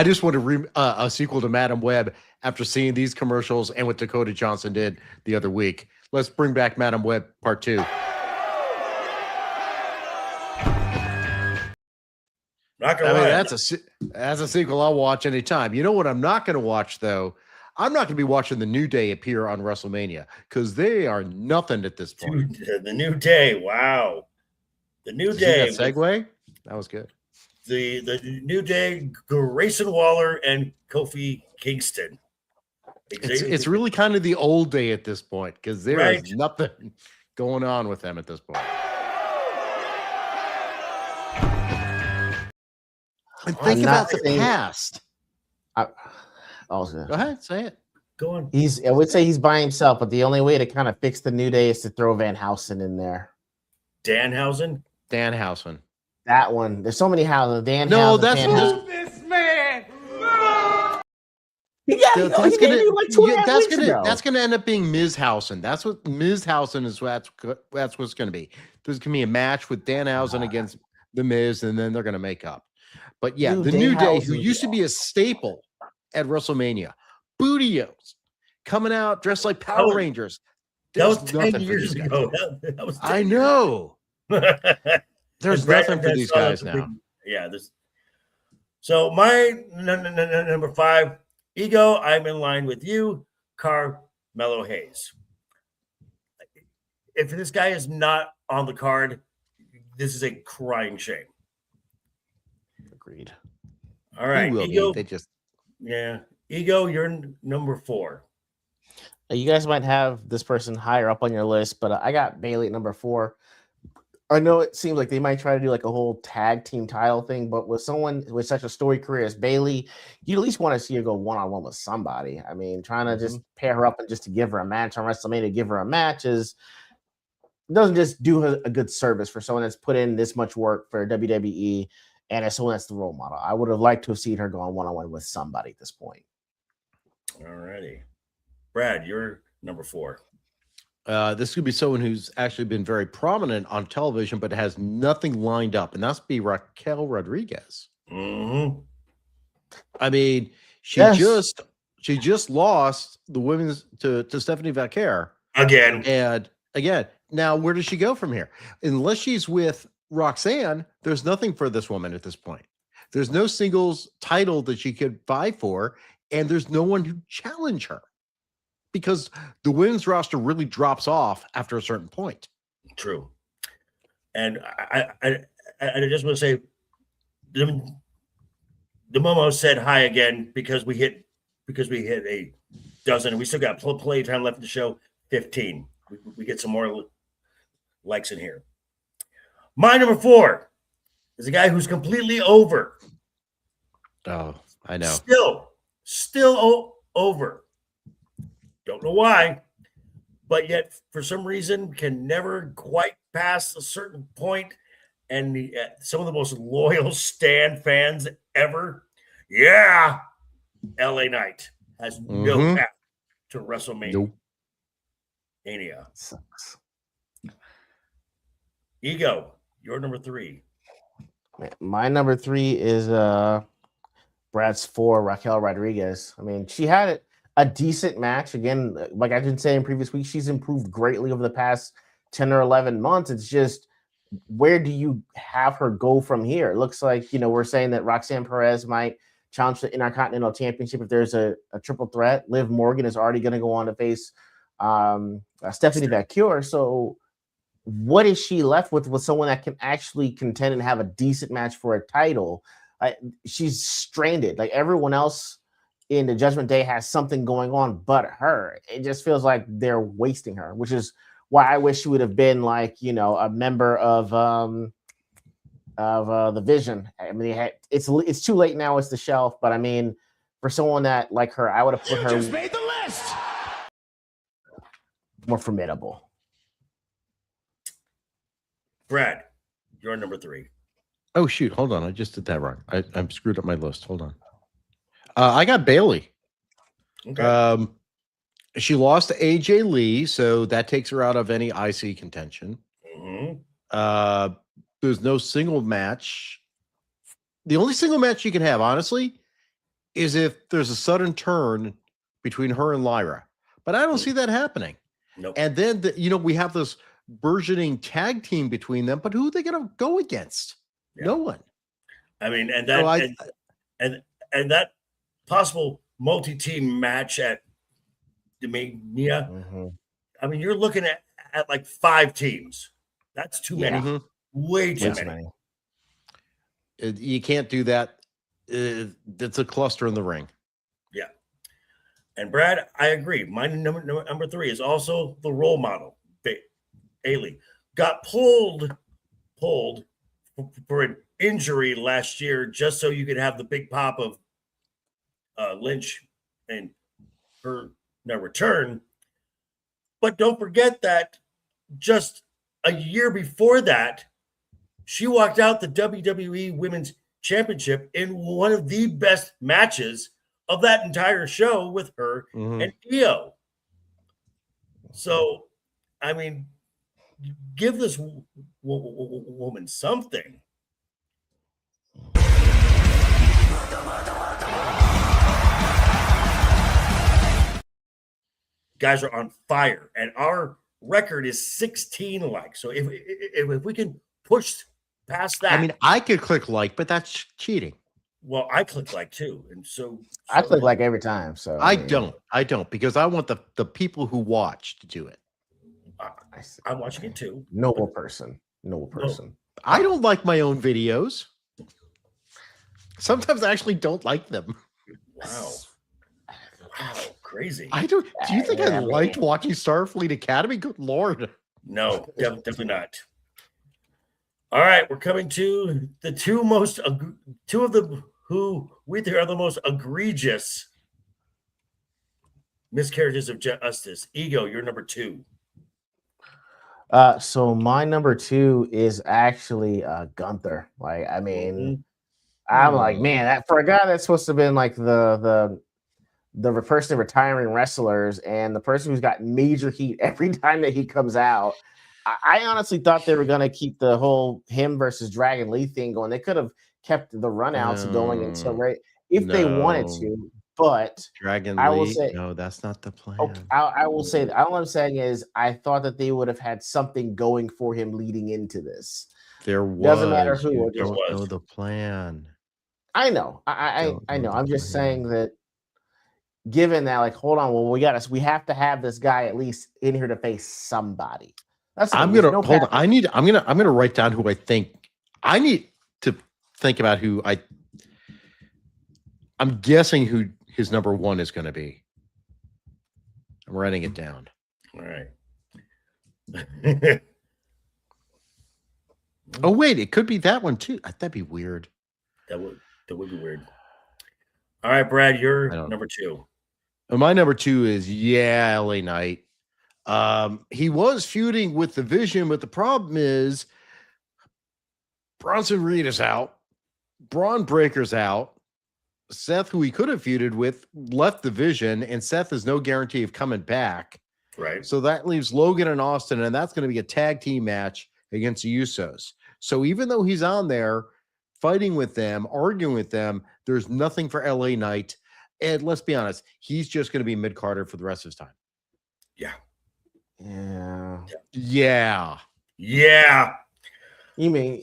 Speaker 3: just want a sequel to Madam Web after seeing these commercials and what Dakota Johnson did the other week. Let's bring back Madam Web Part 2.
Speaker 1: Not gonna lie.
Speaker 3: That's a sequel I'll watch anytime. You know what I'm not going to watch, though? I'm not going to be watching the New Day appear on WrestleMania because they are nothing at this point.
Speaker 1: Dude, the New Day, wow. The New
Speaker 3: Did
Speaker 1: Day.
Speaker 3: You see that segue? That was good.
Speaker 1: The New Day, Grayson Waller and Kofi Kingston.
Speaker 3: It's really kind of the old day at this point because there is nothing going on with them at this point. And think about the past.
Speaker 2: Go
Speaker 3: ahead, say it.
Speaker 1: Go on.
Speaker 2: I would say he's by himself, but the only way to kind of fix the New Day is to throw Van Housen in there.
Speaker 1: Danhausen?
Speaker 3: Danhausen.
Speaker 2: That one. There's so many houses.
Speaker 3: No, that's
Speaker 5: This man.
Speaker 3: That's gonna end up being Ms. Housen. That's what Ms. Housen is. That's what's gonna be. There's gonna be a match with Danhausen against the Miz, and then they're gonna make up. But yeah, the New Day, who used to be a staple at WrestleMania, Bootios coming out dressed like Power Rangers.
Speaker 1: That was 10 years ago. That was 10
Speaker 3: I know. There's nothing for these guys now.
Speaker 1: Yeah. So my number 5 Ego, I'm in line with you. Carmelo Hayes. If this guy is not on the card, this is a crying shame.
Speaker 2: Agreed.
Speaker 1: All right,
Speaker 3: He will
Speaker 1: Ego.
Speaker 3: be. They just
Speaker 1: Yeah, Ego, you're number 4.
Speaker 2: You guys might have this person higher up on your list, but I got Bailey at number 4. I know it seems like they might try to do like a whole tag team title thing, but with someone with such a storied career as Bailey, you at least want to see her go one-on-one with somebody. I mean, trying to just pair her up and just to give her a match on WrestleMania, give her a match doesn't just do her a good service for someone that's put in this much work for WWE and as someone that's the role model. I would have liked to have seen her go on one-on-one with somebody at this point.
Speaker 1: All righty. Brad, you're number 4.
Speaker 3: this could be someone who's actually been very prominent on television, but has nothing lined up, and that's be Raquel Rodriguez.
Speaker 1: Mm-hmm.
Speaker 3: I mean, she just lost the women's to Stephanie Vaquer
Speaker 1: Again.
Speaker 3: and again. Now, where does she go from here? Unless she's with Roxanne, there's nothing for this woman at this point. There's no singles title that she could vie for, and there's no one to challenge her because the women's roster really drops off after a certain point.
Speaker 1: True. And I just want to say, the Momo said hi again because we hit a dozen, and we still got play time left in the show. 15. We get some more likes in here. My number 4 is a guy who's completely over.
Speaker 3: Oh, I know.
Speaker 1: Still over. Don't know why, but yet for some reason can never quite pass a certain point. And some of the most loyal Stan fans ever. Yeah, LA Knight has no path to WrestleMania.
Speaker 3: Nope.
Speaker 2: Sucks.
Speaker 1: Ego, you're number 3.
Speaker 2: My number 3 is Brad's 4, Raquel Rodriguez. I mean, she had a decent match. Again, like I didn't say in previous weeks, she's improved greatly over the past 10 or 11 months. It's just, where do you have her go from here? It looks like, we're saying that Roxanne Perez might challenge the Intercontinental Championship if there's a triple threat. Liv Morgan is already going to go on to face Stephanie Vaquer. So what is she left with someone that can actually contend and have a decent match for a title? She's stranded. Like everyone else in the Judgment Day has something going on but her. It just feels like they're wasting her, which is why I wish she would have been like, a member of the Vision. I mean, it's too late now. It's the shelf, but I mean, for someone that like her, I would have put her
Speaker 5: Just made the list.
Speaker 2: more formidable.
Speaker 1: Brad, you're number 3.
Speaker 3: Oh, shoot. Hold on. I just did that wrong. I'm screwed up my list. Hold on. I got Bailey.
Speaker 1: Okay.
Speaker 3: She lost to AJ Lee, so that takes her out of any IC contention.
Speaker 1: Mm-hmm.
Speaker 3: There's no single match. The only single match you can have, honestly, is if there's a sudden turn between her and Lyra. But I don't see that happening.
Speaker 1: Nope.
Speaker 3: And then, we have this burgeoning tag team between them, but who are they going to go against?
Speaker 1: Yeah.
Speaker 3: No one.
Speaker 1: I mean, and that and that possible multi-team match at Mania.
Speaker 2: Mm-hmm.
Speaker 1: I mean, you're looking at like 5 teams. That's too many.
Speaker 3: Mhm.
Speaker 1: Way too many.
Speaker 3: You can't do that. It's a cluster in the ring.
Speaker 1: Yeah. And Brad, I agree. My number 3 is also the role model. Bailey got pulled for an injury last year just so you could have the big pop of Lynch and her return. But don't forget that just a year before that, she walked out the WWE Women's Championship in one of the best matches of that entire show with her and Io. So, I mean, give this woman something. Guys are on fire, and our record is 16 likes. So if we can push past that,
Speaker 3: I mean, I could click like, but that's cheating.
Speaker 1: Well, I click like too, and so
Speaker 2: I click like every time. So
Speaker 3: I
Speaker 2: mean,
Speaker 3: don't because I want the people who watch to do it.
Speaker 1: I'm watching it too.
Speaker 2: Noble person.
Speaker 3: I don't like my own videos. Sometimes I actually don't like them.
Speaker 1: Wow, crazy.
Speaker 3: I don't. Do you think I
Speaker 2: Yeah,
Speaker 3: liked watching Starfleet Academy? Good Lord.
Speaker 1: No, definitely not. All right, we're coming to the two of the who we think are the most egregious miscarriages of justice. Ego, you're number 2.
Speaker 2: So my number 2 is actually Gunther. Like, I mean, I'm like, man, that for a guy that's supposed to have been like the person retiring wrestlers and the person who's got major heat every time that he comes out. I honestly thought they were gonna keep the whole him versus Dragon Lee thing going. They could have kept the runouts going until if they wanted to, but
Speaker 3: Dragon
Speaker 2: I will
Speaker 3: Lee.
Speaker 2: say
Speaker 3: No, that's not the plan.
Speaker 2: okay, I will say that all I'm saying is I thought that they would have had something going for him leading into this.
Speaker 3: There was.
Speaker 2: Doesn't matter who
Speaker 3: You
Speaker 2: it
Speaker 3: don't
Speaker 1: was.
Speaker 3: know the plan.
Speaker 2: I know. I know. I'm just saying that given that, like, hold on, well, we have to have this guy at least in here to face somebody. That's
Speaker 3: I'm gonna hold on. I'm gonna write down who I think. I need to think about who I'm guessing who his number 1 is going to be. I'm writing it down.
Speaker 1: All right.
Speaker 3: Oh wait, it could be that one too. That'd be weird.
Speaker 1: That would be weird. All right, Brad, you're number 2.
Speaker 3: My number 2 is LA Knight. He was feuding with the Vision, but the problem is Bronson Reed is out. Braun Breaker's out. Seth, who he could have feuded with, left the Vision, and Seth has no guarantee of coming back.
Speaker 1: Right.
Speaker 3: So that leaves Logan and Austin, and that's going to be a tag team match against the Usos. So even though he's on there fighting with them, arguing with them, there's nothing for LA Knight. And let's be honest, he's just going to be mid-carder for the rest of his time.
Speaker 1: Yeah.
Speaker 2: Yeah. You mean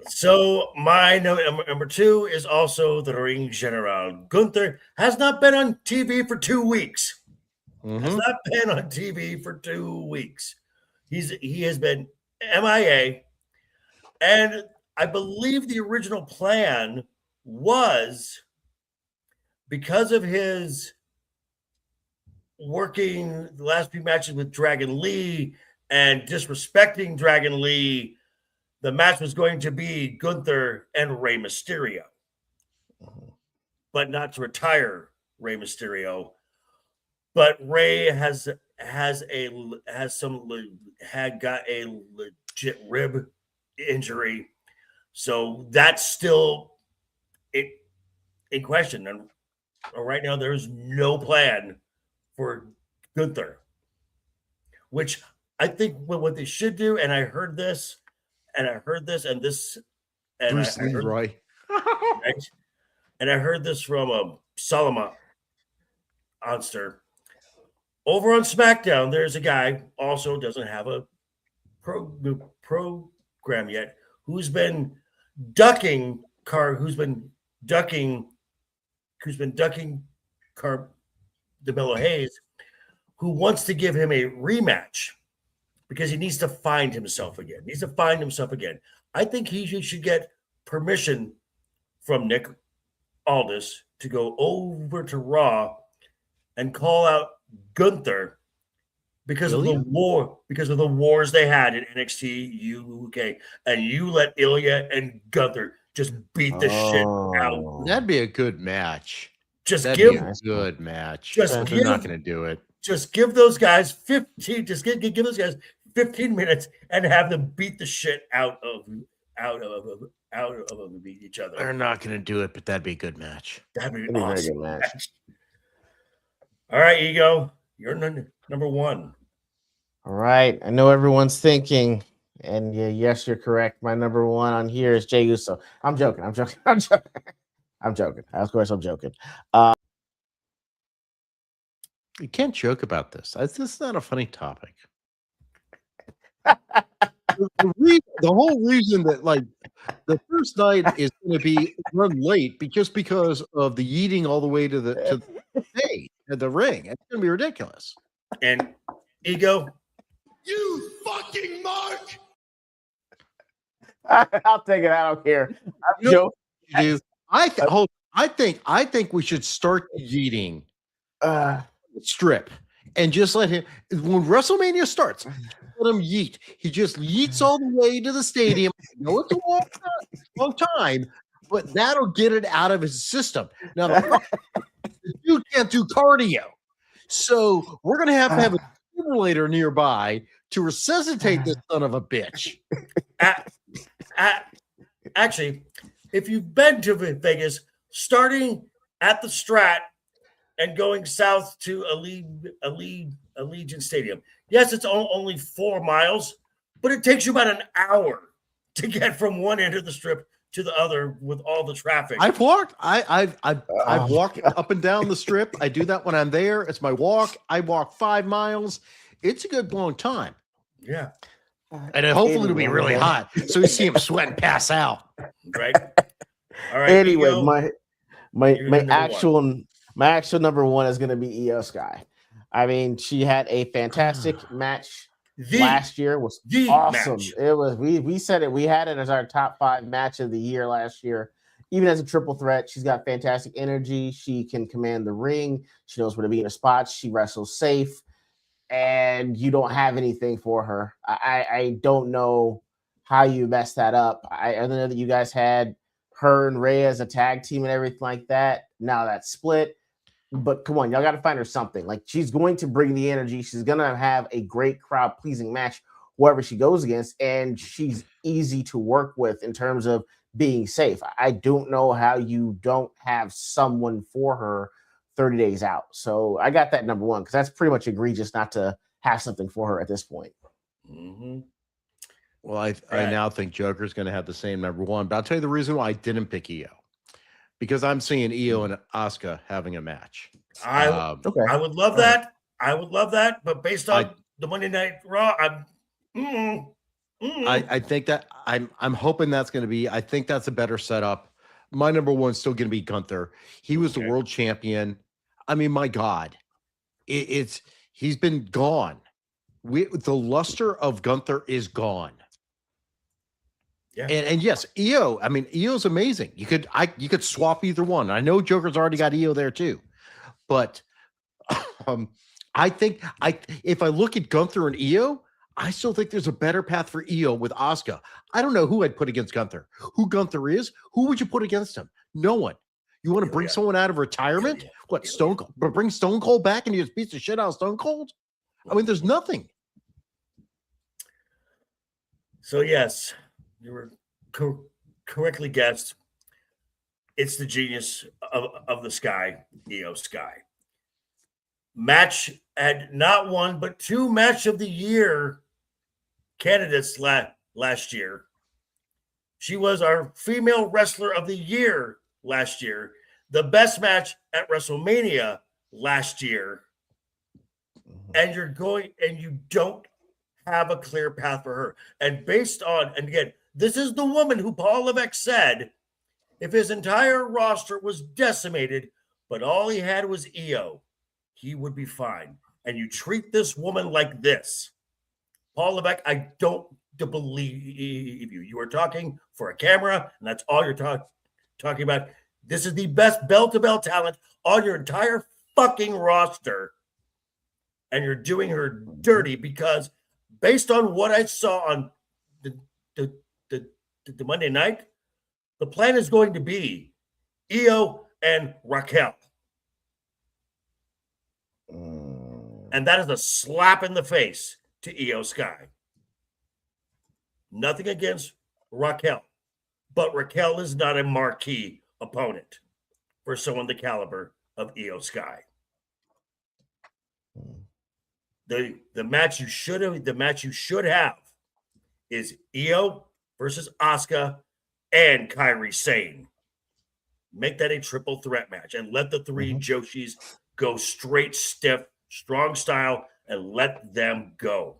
Speaker 1: So my number 2 is also the Ring General. Gunther has not been on TV for 2 weeks. Has not been on TV for 2 weeks. He has been MIA, and I believe the original plan was because of his working the last few matches with Dragon Lee and disrespecting Dragon Lee, the match was going to be Gunther and Rey Mysterio, but not to retire Rey Mysterio. But Rey had got a legit rib injury, so that's still in question. And right now, there's no plan for Gunther, which I think what they should do. And I heard this, and Bruce
Speaker 3: Leroy.
Speaker 1: Right? And I heard this from Solomon Onster. Over on SmackDown, there's a guy also doesn't have a program yet who's been ducking DeMello Hayes, who wants to give him a rematch because he needs to find himself again. I think he should get permission from Nick Aldis to go over to Raw and call out Gunther because of the wars they had in NXT UK, and you let Ilya and Gunther just beat the shit out.
Speaker 3: That'd be a good match.
Speaker 1: They're
Speaker 3: not going to do it.
Speaker 1: Just give those guys 15. Just give those guys 15 minutes and have them beat the shit out of each other.
Speaker 3: They're not going to do it, but that'd be a good match.
Speaker 1: That'd be an awesome match. All right, Ego, you're number 1.
Speaker 2: All right. I know everyone's thinking, and yes, you're correct. My number 1 on here is Jey Uso. I'm joking. Of course, I'm joking.
Speaker 3: You can't joke about this. This is not a funny topic. The whole reason that, like, The first night is going to be run late just because of the yeeting all the way to the stage at the ring. It's going to be ridiculous.
Speaker 1: And Ego,
Speaker 5: You fucking mark!
Speaker 2: I'll take it. I don't care.
Speaker 3: You know what you do? I think we should start the yeeting strip and just let him. When WrestleMania starts, let him yeet. He just yeets all the way to the stadium. I know it's a long time, but that'll get it out of his system. Now, the dude can't do cardio, so we're gonna have to have a defibrillator nearby to resuscitate this son of a bitch.
Speaker 1: Actually, if you've been to Vegas, starting at the Strat and going south to Allegiant Stadium. Yes, it's only 4 miles, but it takes you about an hour to get from one end of the strip to the other with all the traffic.
Speaker 3: I've walked. I've walked up and down the strip. I do that when I'm there. It's my walk. I walk 5 miles. It's a good long time.
Speaker 1: Yeah.
Speaker 3: And hopefully it'll be really hot, so we see him sweat and pass out.
Speaker 1: Right. All right.
Speaker 2: Anyway,
Speaker 1: Ego,
Speaker 2: my
Speaker 1: number
Speaker 2: actual number one is going to be Io Sky. I mean, she had a fantastic match last year. Was awesome.
Speaker 1: match.
Speaker 2: It was. We said it. We had it as our top 5 match of the year last year. Even as a triple threat, she's got fantastic energy. She can command the ring. She knows where to be in her spots. She wrestles safe. And you don't have anything for her. I don't know how you messed that up. I know that you guys had her and Rhea as a tag team and everything like that. Now that's split. But come on, y'all got to find her something. Like, she's going to bring the energy. She's going to have a great crowd-pleasing match whoever she goes against. And she's easy to work with in terms of being safe. I don't know how you don't have someone for her 30 days out. So I got that number one because that's pretty much egregious not to have something for her at this point.
Speaker 1: Mm-hmm.
Speaker 3: Well, I now think Joker's going to have the same number one, but I'll tell you the reason why I didn't pick Io. Because I'm seeing Io and Asuka having a match.
Speaker 1: I would love that. I would love that. But based on the Monday Night Raw,
Speaker 3: I think that I'm hoping that's going to be. I think that's a better setup. My number one's still going to be Gunther. He was the world champion. I mean, my God, he's been gone. The luster of Gunther is gone.
Speaker 1: Yeah.
Speaker 3: And yes, Io. I mean, Io's amazing. You could swap either one. I know Joker's already got Io there too, but I think if I look at Gunther and Io, I still think there's a better path for Io with Asuka. I don't know who I'd put against Gunther. Who Gunther is? Who would you put against him? No one. You want to bring someone out of retirement? What, Stone Cold? But bring Stone Cold back and you just beat the shit out of Stone Cold? I mean, there's nothing.
Speaker 1: So yes, you were correctly guessed. It's the genius of the Sky, Io Sky. Match had not one but 2 match of the year candidates last year. She was our female wrestler of the year last year. The best match at WrestleMania last year. And you don't have a clear path for her. And based on, and again, this is the woman who Paul Levesque said, if his entire roster was decimated, but all he had was Io, he would be fine. And you treat this woman like this. Paul Levesque, I don't believe you. You are talking for a camera, and that's all you're talking about. This is the best bell-to-bell talent on your entire fucking roster. And you're doing her dirty because based on what I saw on the Monday night, the plan is going to be Io and Raquel. And that is a slap in the face to Io Sky. Nothing against Raquel, but Raquel is not a marquee opponent for someone the caliber of Io Sky. The match you should have is Io versus Asuka and Kairi Sane. Make that a triple threat match and let the 3 Joshis go straight, stiff, strong style, and let them go.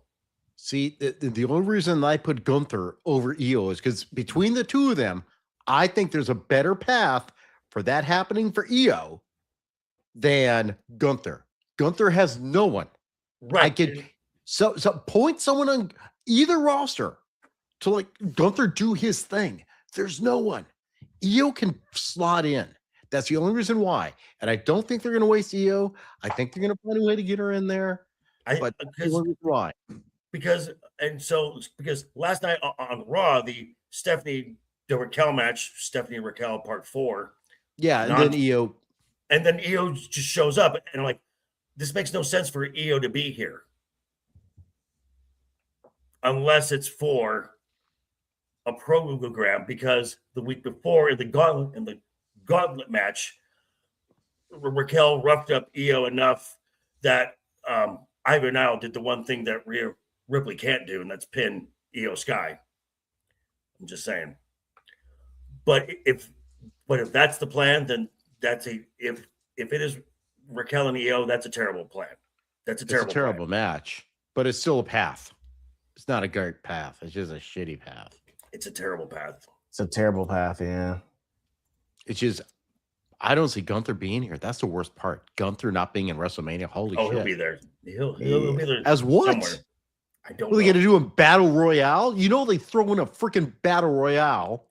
Speaker 3: See, the only reason I put Gunther over Io is because between the two of them, I think there's a better path for that happening for Io than Gunther. Gunther has no one.
Speaker 1: Right.
Speaker 3: I could so point someone on either roster to like Gunther do his thing. There's no one. Io can slot in. That's the only reason why. And I don't think they're going to waste Io. I think they're going to find a way to get her in there. But that's the only reason why.
Speaker 1: Because last night on Raw, the Raquel match, Stephanie and Raquel part 4.
Speaker 3: Yeah, and then Io.
Speaker 1: And then Io just shows up, and I'm like, this makes no sense for Io to be here. Unless it's for a program, because the week before in the gauntlet match, Raquel roughed up Io enough that Ivor Nile did the one thing that Rhea Ripley can't do, and that's pin Io Sky. I'm just saying. But if that's the plan, then if it is Raquel and Io, that's a terrible plan. It's a terrible
Speaker 3: match, but it's still a path. It's not a great path. It's just a shitty path.
Speaker 1: It's a terrible path.
Speaker 2: It's a terrible path, yeah.
Speaker 3: It's just, I don't see Gunther being here. That's the worst part. Gunther not being in WrestleMania. Holy shit.
Speaker 1: He'll be there. He'll be there.
Speaker 3: As what?
Speaker 1: Somewhere. I don't know.
Speaker 3: What are they going to do, a battle royale? You know they throw in a freaking battle royale.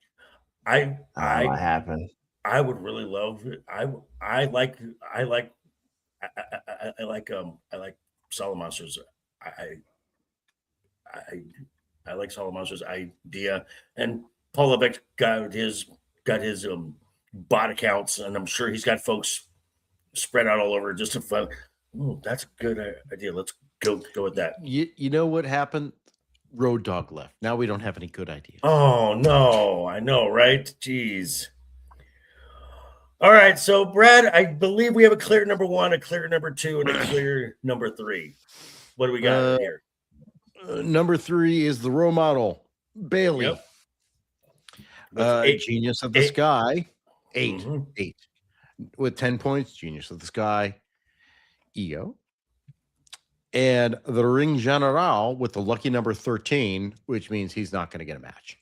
Speaker 2: What happened?
Speaker 1: I would really love it. I like Solid Monsters. I like Solid Monsters idea, and Paul Levesque got his bot accounts, and I'm sure he's got folks spread out all over just to fun. Ooh, that's a good idea. Let's go with that.
Speaker 3: You know what happened? Road Dogg left. Now we don't have any good ideas.
Speaker 1: Oh no, I know, right? Jeez. All right, so Brad, I believe we have a clear number 1, a clear number 2, and a clear number 3. What do we got here?
Speaker 3: Number 3 is the role model, Bailey.
Speaker 1: Yep.
Speaker 3: Genius of the Sky. 8.
Speaker 1: Mm-hmm.
Speaker 3: 8. With 10 points, Genius of the Sky, Io. And the Ring General with the lucky number 13, which means he's not going to get a match.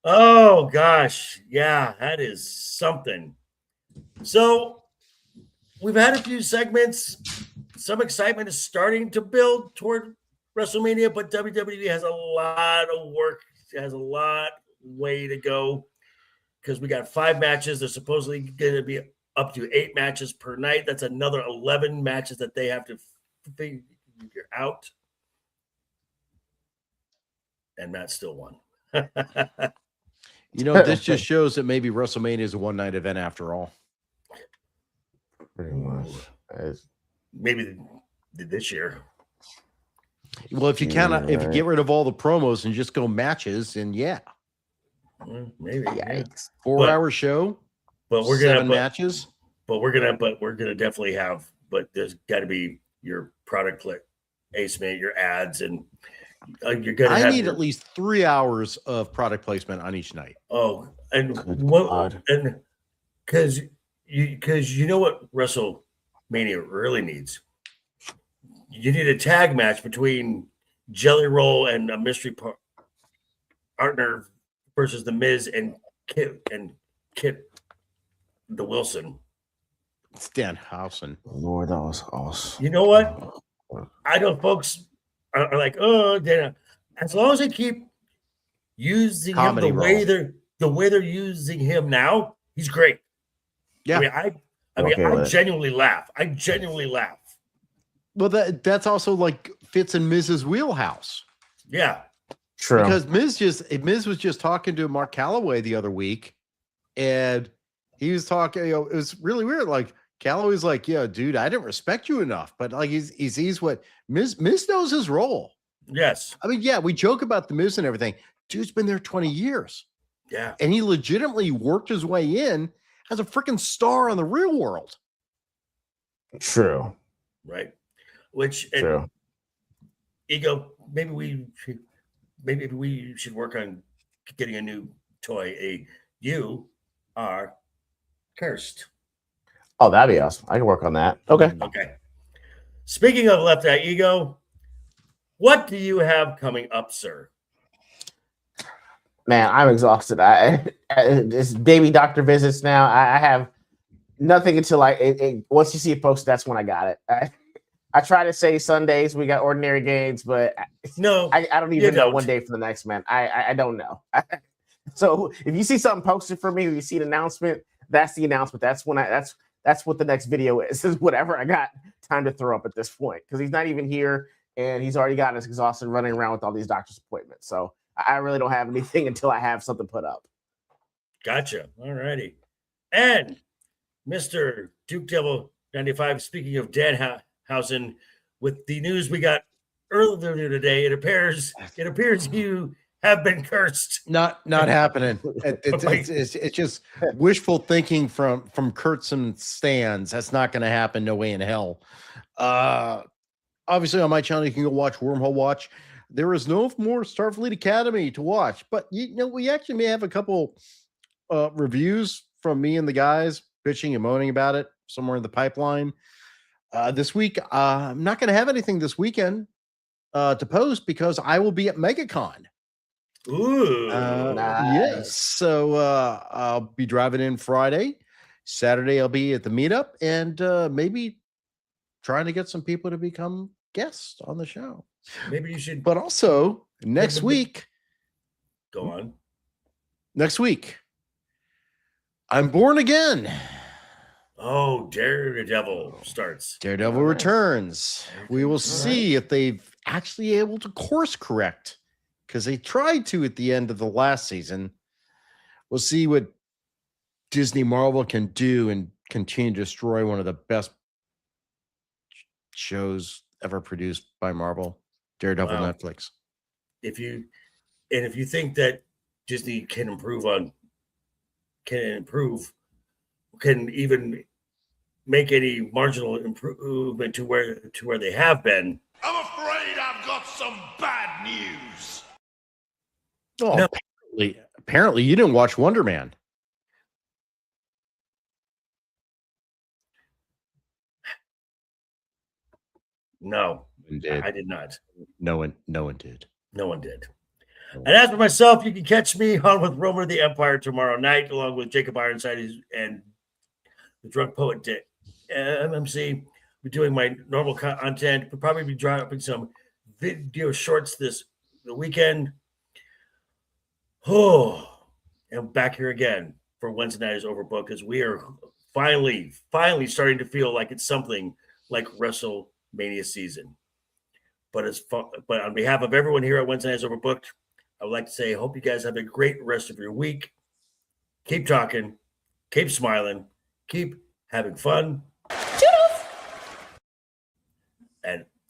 Speaker 1: Oh, gosh. Yeah, that is something. So we've had a few segments. Some excitement is starting to build toward WrestleMania, but WWE has a lot of work. It has a lot way to go because we got 5 matches. They're supposedly going to be up to 8 matches per night. That's another 11 matches that they have to figure out. And Matt still won.
Speaker 3: You know, this just shows that maybe WrestleMania is a one-night event after all.
Speaker 2: Pretty much.
Speaker 1: Maybe this year.
Speaker 3: Well, if you if you get rid of all the promos and just go matches, and
Speaker 1: maybe.
Speaker 2: Yikes.
Speaker 3: 4-hour show,
Speaker 1: but we're
Speaker 3: 7 matches.
Speaker 1: But we're gonna definitely have. But there's got to be your product placement, your ads, and you're gonna.
Speaker 3: I need at least 3 hours of product placement on each night.
Speaker 1: Oh, and because you know what WrestleMania really needs. You need a tag match between Jelly Roll and a mystery partner versus The Miz and Kit the Wilson.
Speaker 3: Stanhausen.
Speaker 2: Lord, that was awesome.
Speaker 1: You know what? I know folks are like, oh, Dana. As long as they keep using
Speaker 3: Comedy
Speaker 1: him the way they're using him now, he's great.
Speaker 3: Yeah.
Speaker 1: I mean, I genuinely laugh.
Speaker 3: Well, that's also like fits in Miz's wheelhouse.
Speaker 1: Yeah.
Speaker 2: True.
Speaker 3: Because Miz was just talking to Mark Calloway the other week, and he was talking, it was really weird. Like Calloway's like, yeah, dude, I didn't respect you enough. But like he sees what Miz knows his role.
Speaker 1: Yes.
Speaker 3: I mean, yeah, we joke about the Miz and everything. Dude's been there 20 years.
Speaker 1: Yeah.
Speaker 3: And he legitimately worked his way in as a freaking star on the real world.
Speaker 2: True.
Speaker 1: Right. Which
Speaker 2: True.
Speaker 1: Ego, maybe we should work on getting a new toy. You are cursed.
Speaker 2: Oh, that'd be awesome. I can work on that. Okay.
Speaker 1: Okay. Speaking of LeftEyeEgo, what do you have coming up, sir?
Speaker 2: Man, I'm exhausted. It's baby doctor visits now. I have nothing until once you see it posted, that's when I got it. I try to say Sundays we got ordinary games, but
Speaker 1: No,
Speaker 2: I don't even know one day for the next, man. I don't know. So if you see something posted for me, or you see an announcement, that's the announcement. That's when that's what the next video is whatever I got time to throw up at this point, because he's not even here and he's already got us exhausted running around with all these doctor's appointments. So I really don't have anything until I have something put up.
Speaker 1: Gotcha. All righty. And Mr. Duke Devil 95, speaking of Danhausen, with the news we got earlier today, it appears you have been cursed.
Speaker 3: Not happening. It's just wishful thinking from Kurtz and Stans. That's not going to happen. No way in hell. Obviously, on my channel, you can go watch Wormhole Watch. There is no more Starfleet Academy to watch, but we actually may have a couple reviews from me and the guys bitching and moaning about it somewhere in the pipeline. This week, I'm not going to have anything this weekend to post because I will be at MegaCon.
Speaker 1: Ooh,
Speaker 2: nice.
Speaker 3: Yes. So I'll be driving in Friday. Saturday, I'll be at the meetup and maybe trying to get some people to become guests on the show.
Speaker 1: Maybe you should.
Speaker 3: But also next week.
Speaker 1: Go on.
Speaker 3: Next week, I'm born again.
Speaker 1: Oh, Daredevil starts.
Speaker 3: Daredevil returns. We will see if they've actually able to course correct, because they tried to at the end of the last season. We'll see what Disney Marvel can do and continue to destroy one of the best shows ever produced by Marvel, Daredevil.
Speaker 1: Wow.
Speaker 3: Netflix.
Speaker 1: If you think that Disney can even make any marginal improvement to where they have been.
Speaker 5: I'm afraid I've got some bad news.
Speaker 3: Oh,
Speaker 1: No.
Speaker 3: apparently you didn't watch Wonder Man.
Speaker 1: No,
Speaker 3: Did.
Speaker 1: I did not.
Speaker 3: No one did.
Speaker 1: No one did. And as for myself, you can catch me on with Romer the Empire tomorrow night, along with Jacob Ironside and the Drunk Poet MMC. We're doing my normal content. We'll probably be dropping some video shorts the weekend. Oh, and back here again for Wednesday Night is Overbooked, as we are finally starting to feel like it's something like WrestleMania season. But but on behalf of everyone here at Wednesday Night is Overbooked, I would like to say I hope you guys have a great rest of your week. Keep talking, keep smiling, keep having fun. Toodles!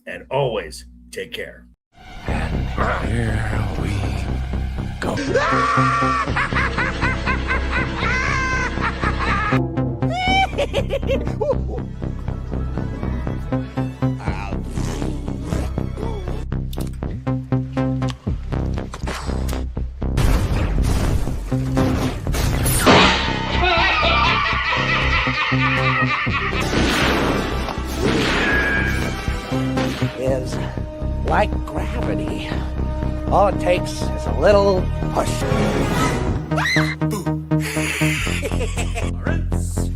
Speaker 1: And always take care.
Speaker 6: And here we go. Is like gravity. All it takes is a little push. Lawrence.